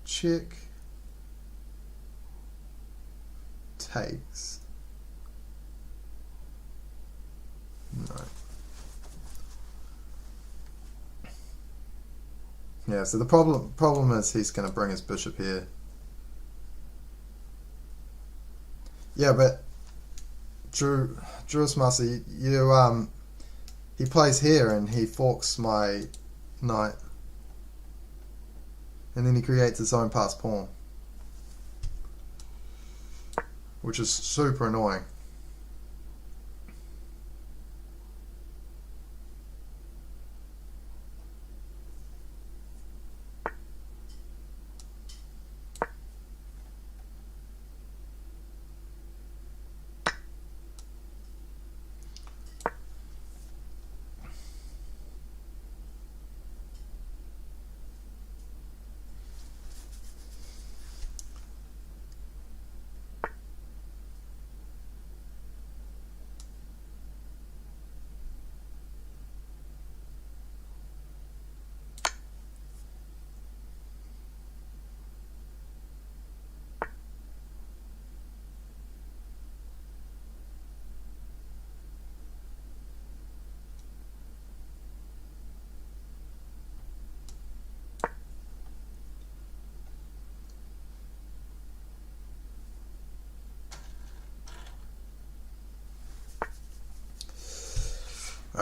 Speaker 1: Check. Takes. No. Yeah, so the problem is he's going to bring his bishop here. Yeah, but Drew's Master, he plays here and he forks my knight, and then he creates his own passed pawn, which is super annoying.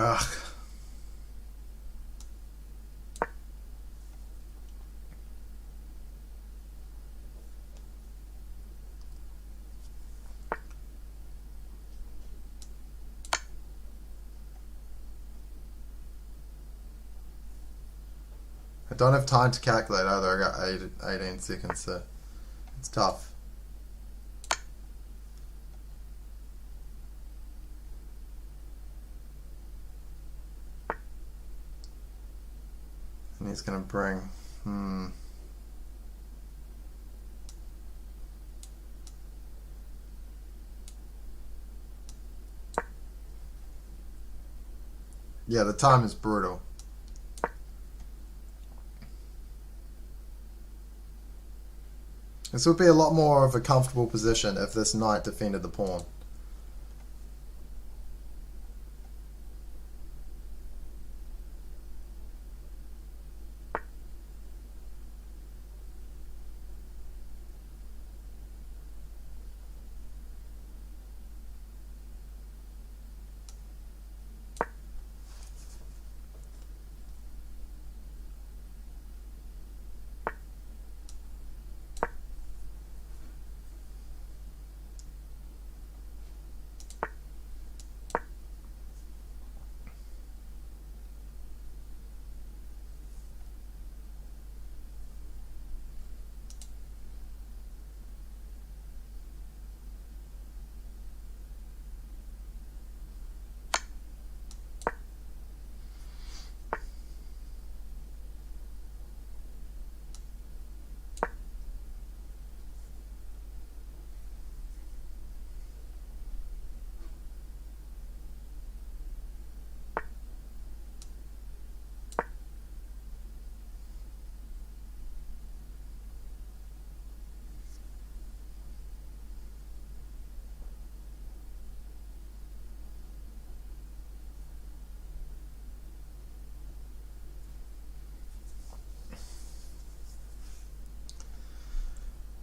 Speaker 1: Ugh. I don't have time to calculate either. I got 18 seconds, so it's tough. And he's going to bring... Yeah, the time is brutal. This would be a lot more of a comfortable position if this knight defended the pawn.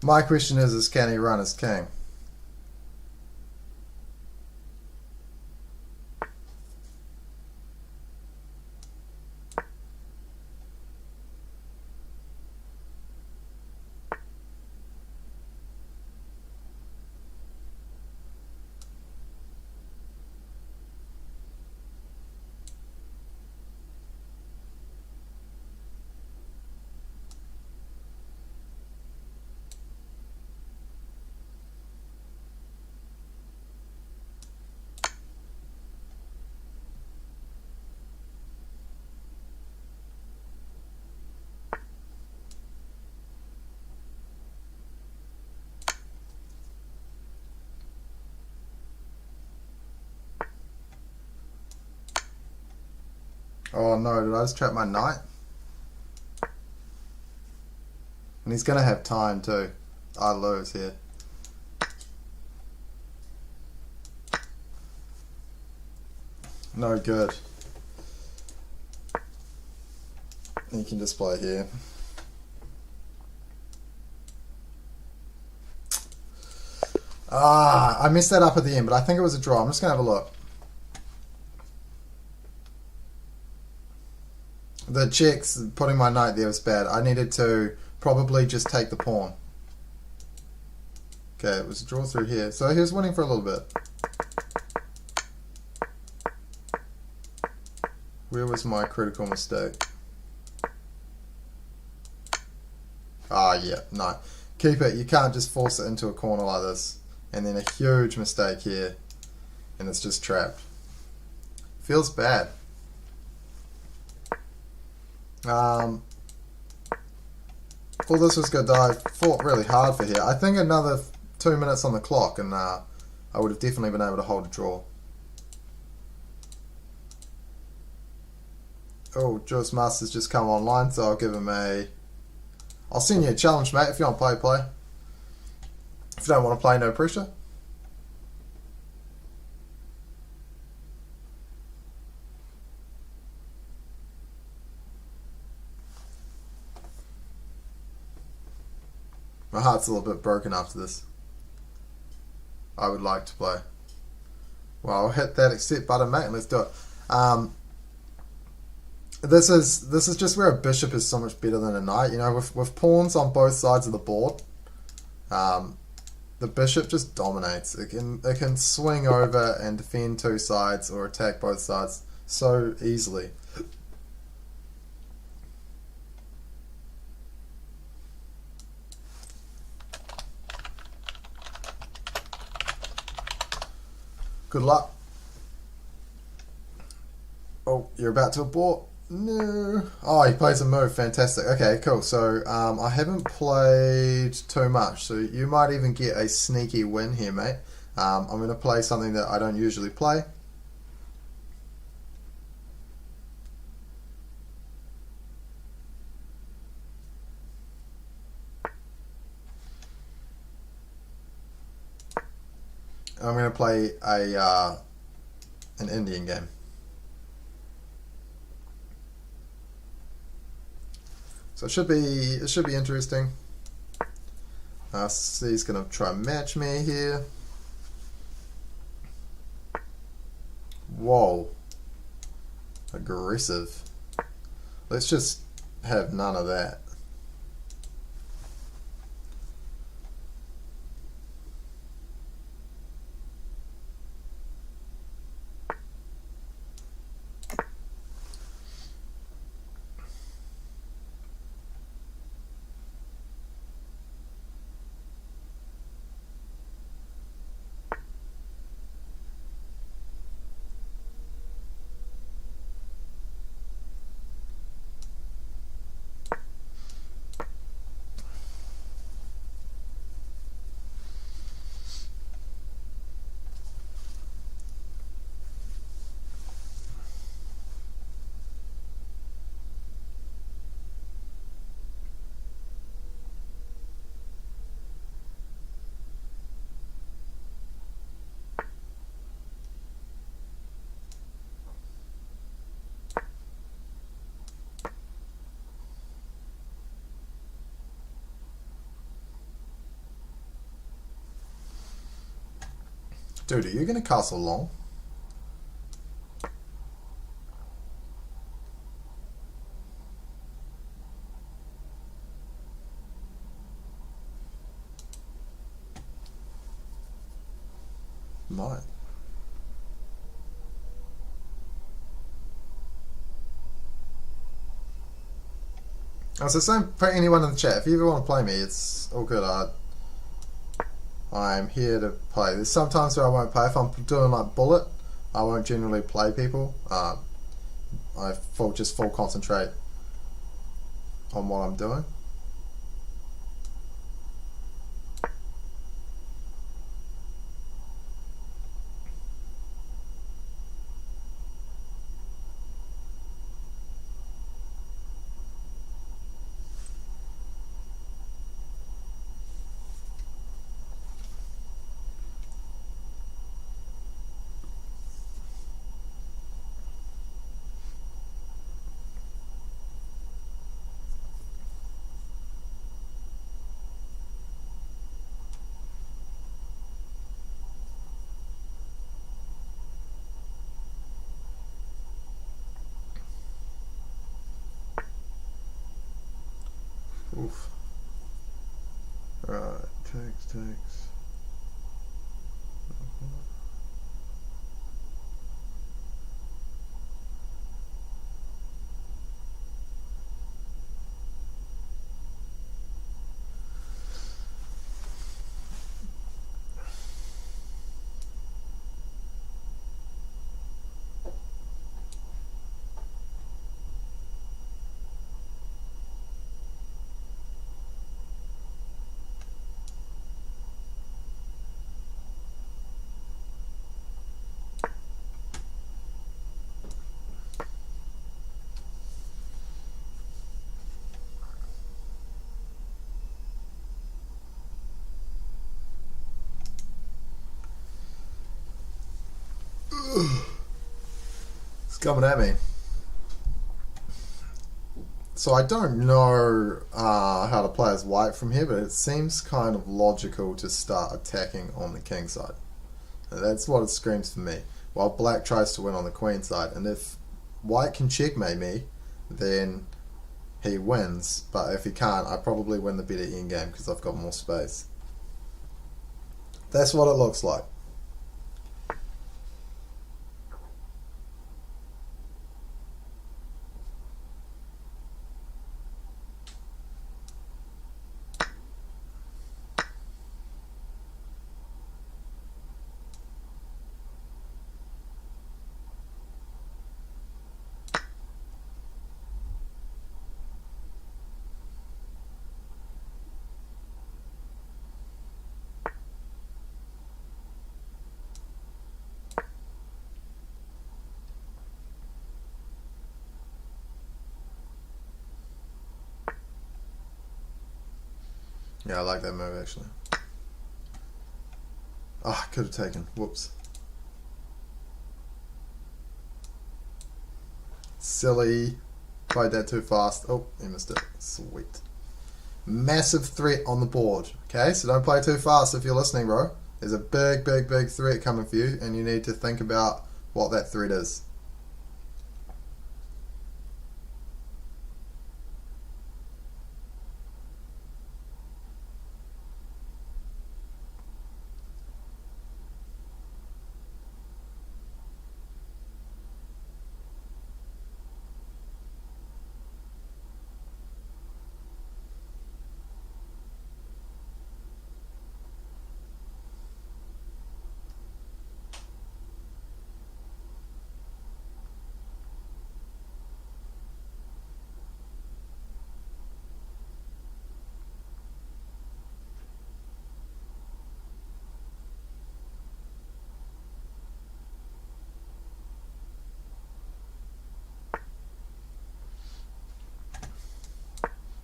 Speaker 1: My question is can he run as king? Oh no, did I just trap my knight? And he's going to have time too. I lose here. No good. You can just play here. I messed that up at the end, but I think it was a draw. I'm just going to have a look. The checks, putting my knight there was bad. I needed to probably just take the pawn. Okay, it was a draw through here. So he was winning for a little bit. Where was my critical mistake? Yeah, no. Keep it. You can't just force it into a corner like this. And then a huge mistake here. And it's just trapped. Feels bad. All this was good. I fought really hard for here. I think another 2 minutes on the clock and I would have definitely been able to hold a draw. Oh, Juice Master's just come online, so I'll give him a... I'll send you a challenge, mate. If you want to play, play. If you don't want to play, no pressure. My heart's a little bit broken after this. I would like to play. Well, I'll hit that accept button, mate, and let's do it. This is just where a bishop is so much better than a knight. You know, with pawns on both sides of the board, the bishop just dominates. It can swing over and defend two sides or attack both sides so easily. Good luck. Oh, you're about to abort. No. Oh, he plays a move. Fantastic. Okay, cool. So I haven't played too much, so you might even get a sneaky win here, mate. I'm going to play something that I don't usually play. I'm going to play an Indian game. So it should be interesting. So he's going to try and match me here. Whoa. Aggressive. Let's just have none of that. Dude, are you going to castle long? Might. As I say, for anyone in the chat, if you ever want to play me, it's all good. I'm here to play. There's sometimes where I won't play. If I'm doing like bullet, I won't generally play people. I just full concentrate on what I'm doing. Oof. Right, takes. It's coming at me. So I don't know how to play as white from here, but it seems kind of logical to start attacking on the king side. And that's what it screams for me, while black tries to win on the queen side. And if white can checkmate me, then he wins. But if he can't, I probably win the better endgame because I've got more space. That's what it looks like. Yeah, I like that move actually. Ah, oh, could have taken. Whoops. Silly. Played that too fast. Oh, he missed it. Sweet. Massive threat on the board. Okay, so don't play too fast if you're listening, bro. There's a big threat coming for you, and you need to think about what that threat is.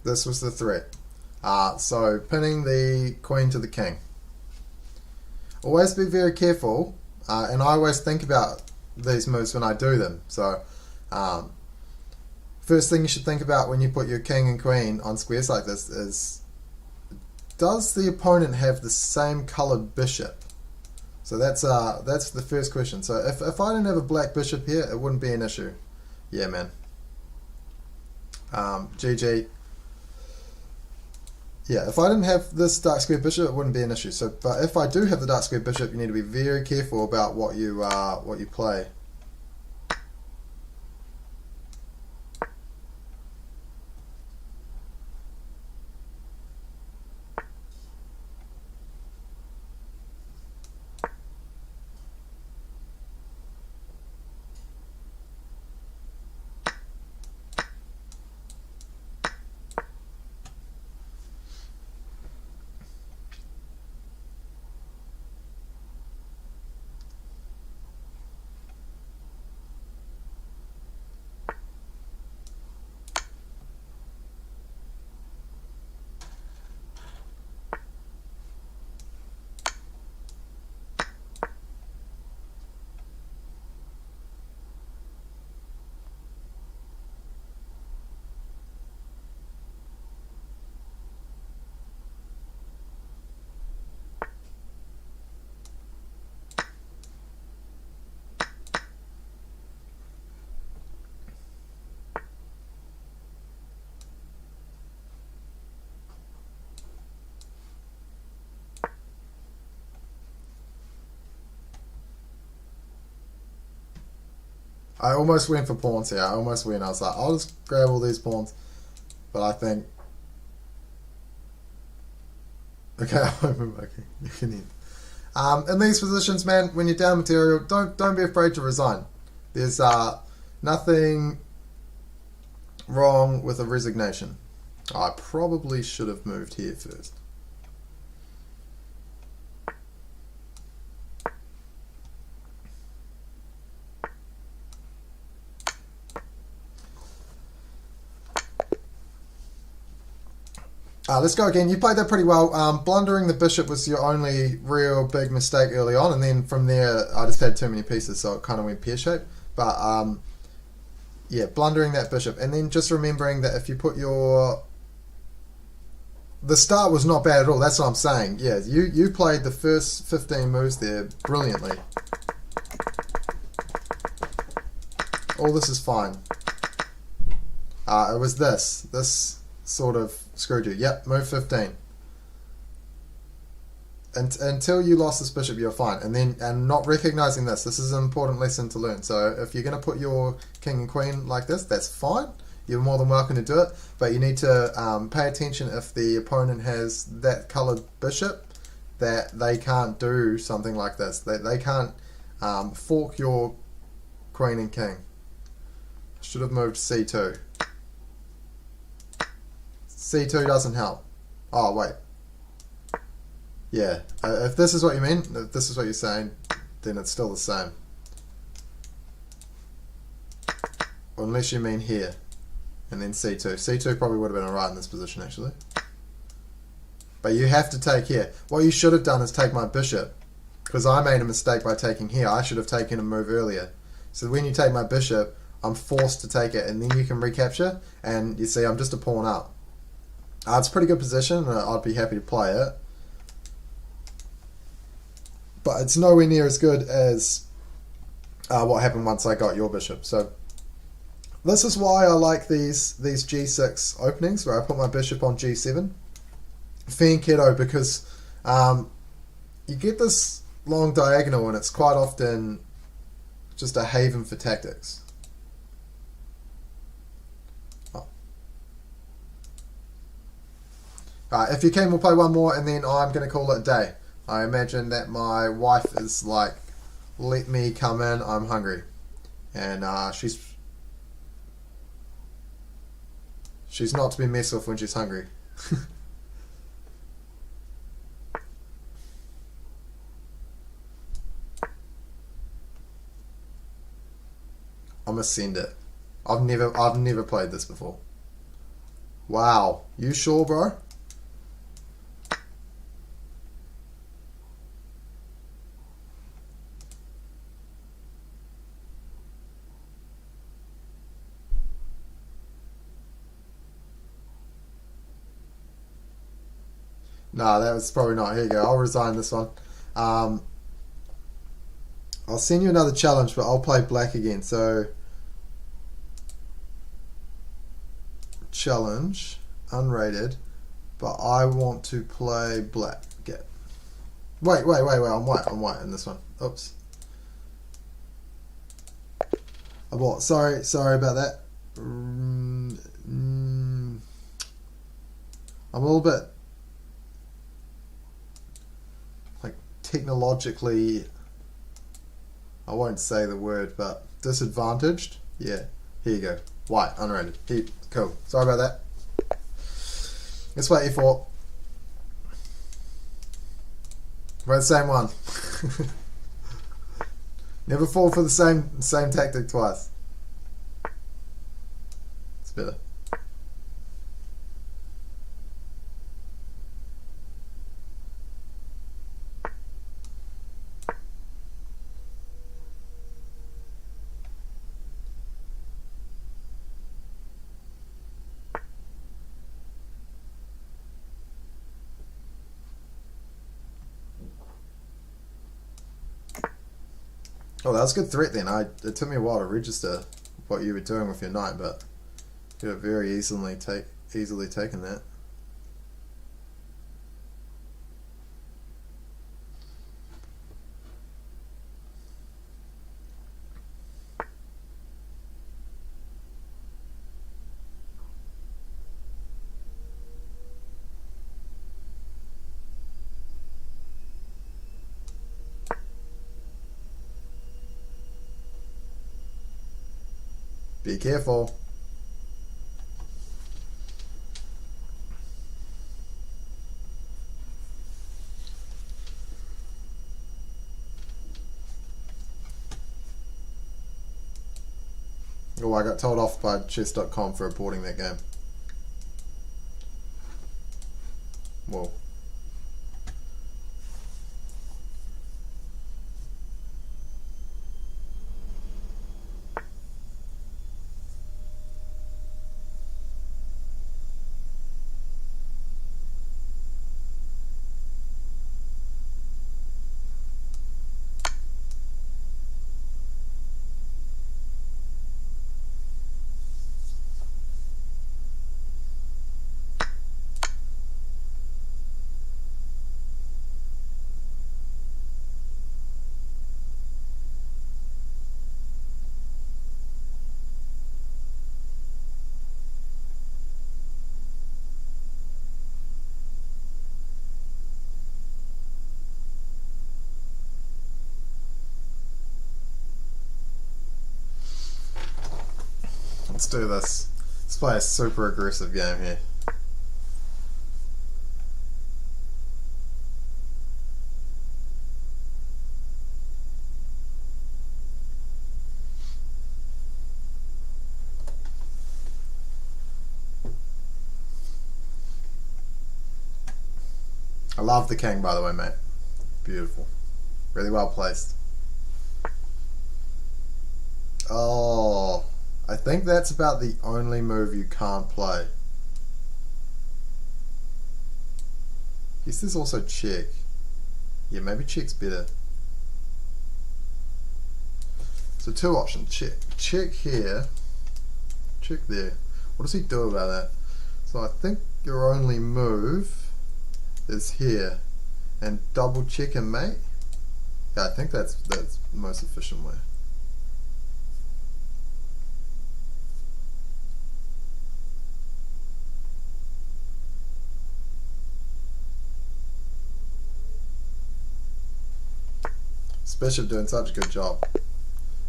Speaker 1: This was the threat. So pinning the queen to the king. Always be very careful, and I always think about these moves when I do them. So first thing you should think about when you put your king and queen on squares like this is, does the opponent have the same coloured bishop So that's the first question. So if I didn't have a black bishop here, it wouldn't be an issue. Yeah, man. GG. Yeah, if I didn't have this dark square bishop, it wouldn't be an issue. So, but if I do have the dark square bishop, you need to be very careful about what you play. I almost went for pawns here. I almost went. I was like, I'll just grab all these pawns. But I think... Okay, okay, you can end. In these positions, man, when you're down material, don't be afraid to resign. There's nothing wrong with a resignation. I probably should have moved here first. Let's go again. You played that pretty well. Blundering the bishop was your only real big mistake early on, and then from there I just had too many pieces, so it kind of went pear-shaped. But yeah, blundering that bishop, and then just remembering that if you put your... The start was not bad at all, that's what I'm saying. Yeah, you played the first 15 moves there brilliantly. All this is fine. It was this sort of screwed you. Yep, move 15. And until you lost this bishop, you're fine. And not recognizing this is an important lesson to learn. So if you're going to put your king and queen like this, that's fine. You're more than welcome to do it. But you need to pay attention if the opponent has that colored bishop, that they can't do something like this. They can't fork your queen and king. Should have moved c2. c2 doesn't help. Oh, wait. Yeah, if this is what you mean, if this is what you're saying, then it's still the same. Or unless you mean here, and then c2. c2 probably would have been alright in this position, actually. But you have to take here. What you should have done is take my bishop, because I made a mistake by taking here. I should have taken a move earlier. So when you take my bishop, I'm forced to take it, and then you can recapture, and you see I'm just a pawn up. It's a pretty good position, and I'd be happy to play it. But it's nowhere near as good as what happened once I got your bishop. So this is why I like these g6 openings, where I put my bishop on g7. Fianchetto, because you get this long diagonal, and it's quite often just a haven for tactics. If you're keen, we'll play one more, and then I'm going to call it a day. I imagine that my wife is like, let me come in, I'm hungry. And she's not to be messed with when she's hungry. I'm gonna send it. I've never played this before. Wow, you sure, bro? No, that was probably not. Here you go. I'll resign this one. I'll send you another challenge, but I'll play black again. So, challenge, unrated, but I want to play black. Get. Wait, I'm white in this one. Oops. I bought. Sorry about that. I'm a little bit like technologically, I won't say the word, but disadvantaged. Yeah, here you go. White, unrated. Here, cool. Sorry about that. Let's play E4. We're the same one. Never fall for the same tactic twice. It's better. Oh, that was a good threat then. It took me a while to register what you were doing with your knight, but you have very easily taken that. Be careful. Oh, I got told off by chess.com for reporting that game. Whoa. Let's do this. Let's play a super aggressive game here. I love the king, by the way, mate. Beautiful. Really well placed. Oh, I think that's about the only move you can't play. Guess there's also check. Yeah, maybe check's better. So two options. Check here. Check there. What does he do about that? So I think your only move is here. And double check and mate. Yeah, I think that's the most efficient way. Bishop doing such a good job.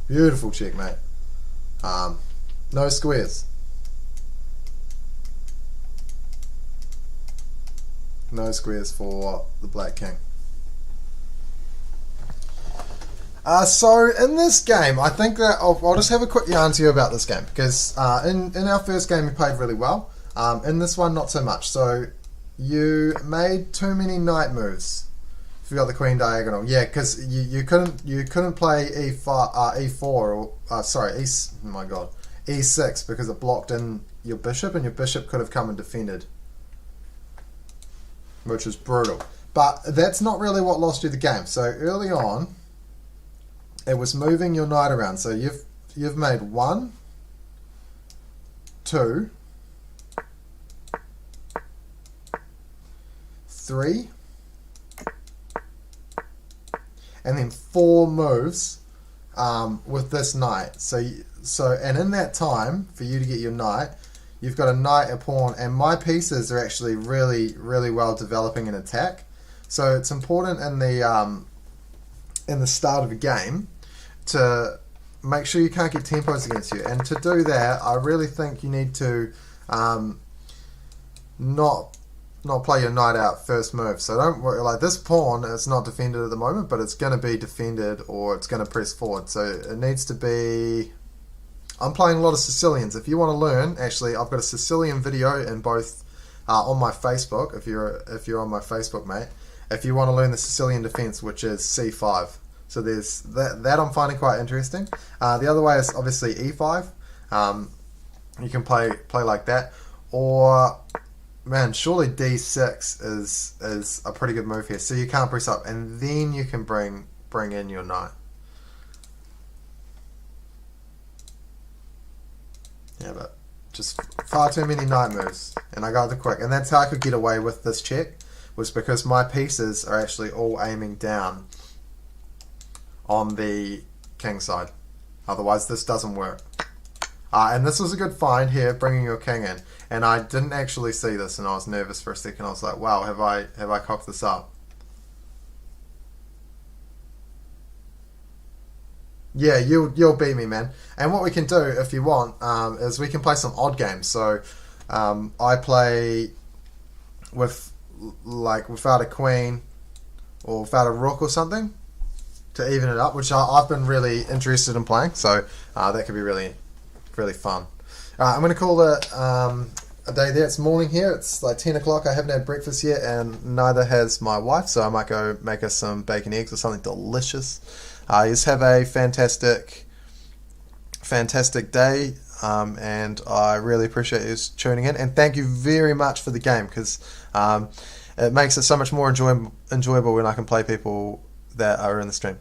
Speaker 1: Beautiful checkmate. No squares. No squares for the black king. So in this game, I think that I'll just have a quick yarn to you about this game, because in our first game you played really well. In this one, not so much. So you made too many knight moves. You got the queen diagonal, yeah, because you couldn't play E4 or E6 because it blocked in your bishop, and your bishop could have come and defended, which is brutal. But that's not really what lost you the game. So early on, it was moving your knight around. So you've made 1, 2, 3, and then 4 moves with this knight. So and in that time for you to get your knight, you've got a knight, a pawn, and my pieces are actually really, really well developing an attack. So it's important in the start of a game to make sure you can't get tempos against you. And to do that, I really think you need to not play your knight out first move. So don't worry, like this pawn is not defended at the moment, but it's going to be defended or it's going to press forward. So it needs to be... I'm playing a lot of Sicilians. If you want to learn, actually, I've got a Sicilian video in both on my Facebook. If you're on my Facebook, mate, if you want to learn the Sicilian defense, which is c5. So there's that I'm finding quite interesting. The other way is obviously e5. You can play like that, or man, surely d6 is a pretty good move here. So you can't press up, and then you can bring in your knight. Yeah, but just far too many knight moves, and I got the quick, and that's how I could get away with this check, was because my pieces are actually all aiming down on the king side. Otherwise, this doesn't work. And this was a good find here, bringing your king in, and I didn't actually see this, and I was nervous for a second. I was like, "Wow, have I cocked this up?" Yeah, you'll beat me, man. And what we can do, if you want, is we can play some odd games. So I play with without a queen or without a rook or something to even it up, which I've been really interested in playing. So that could be really, really fun. I'm going to call it a day there. It's morning here. It's like 10 o'clock. I haven't had breakfast yet, and neither has my wife. So I might go make us some bacon eggs or something delicious. Just have a fantastic day, and I really appreciate you tuning in, and thank you very much for the game, because it makes it so much more enjoyable when I can play people that are in the stream.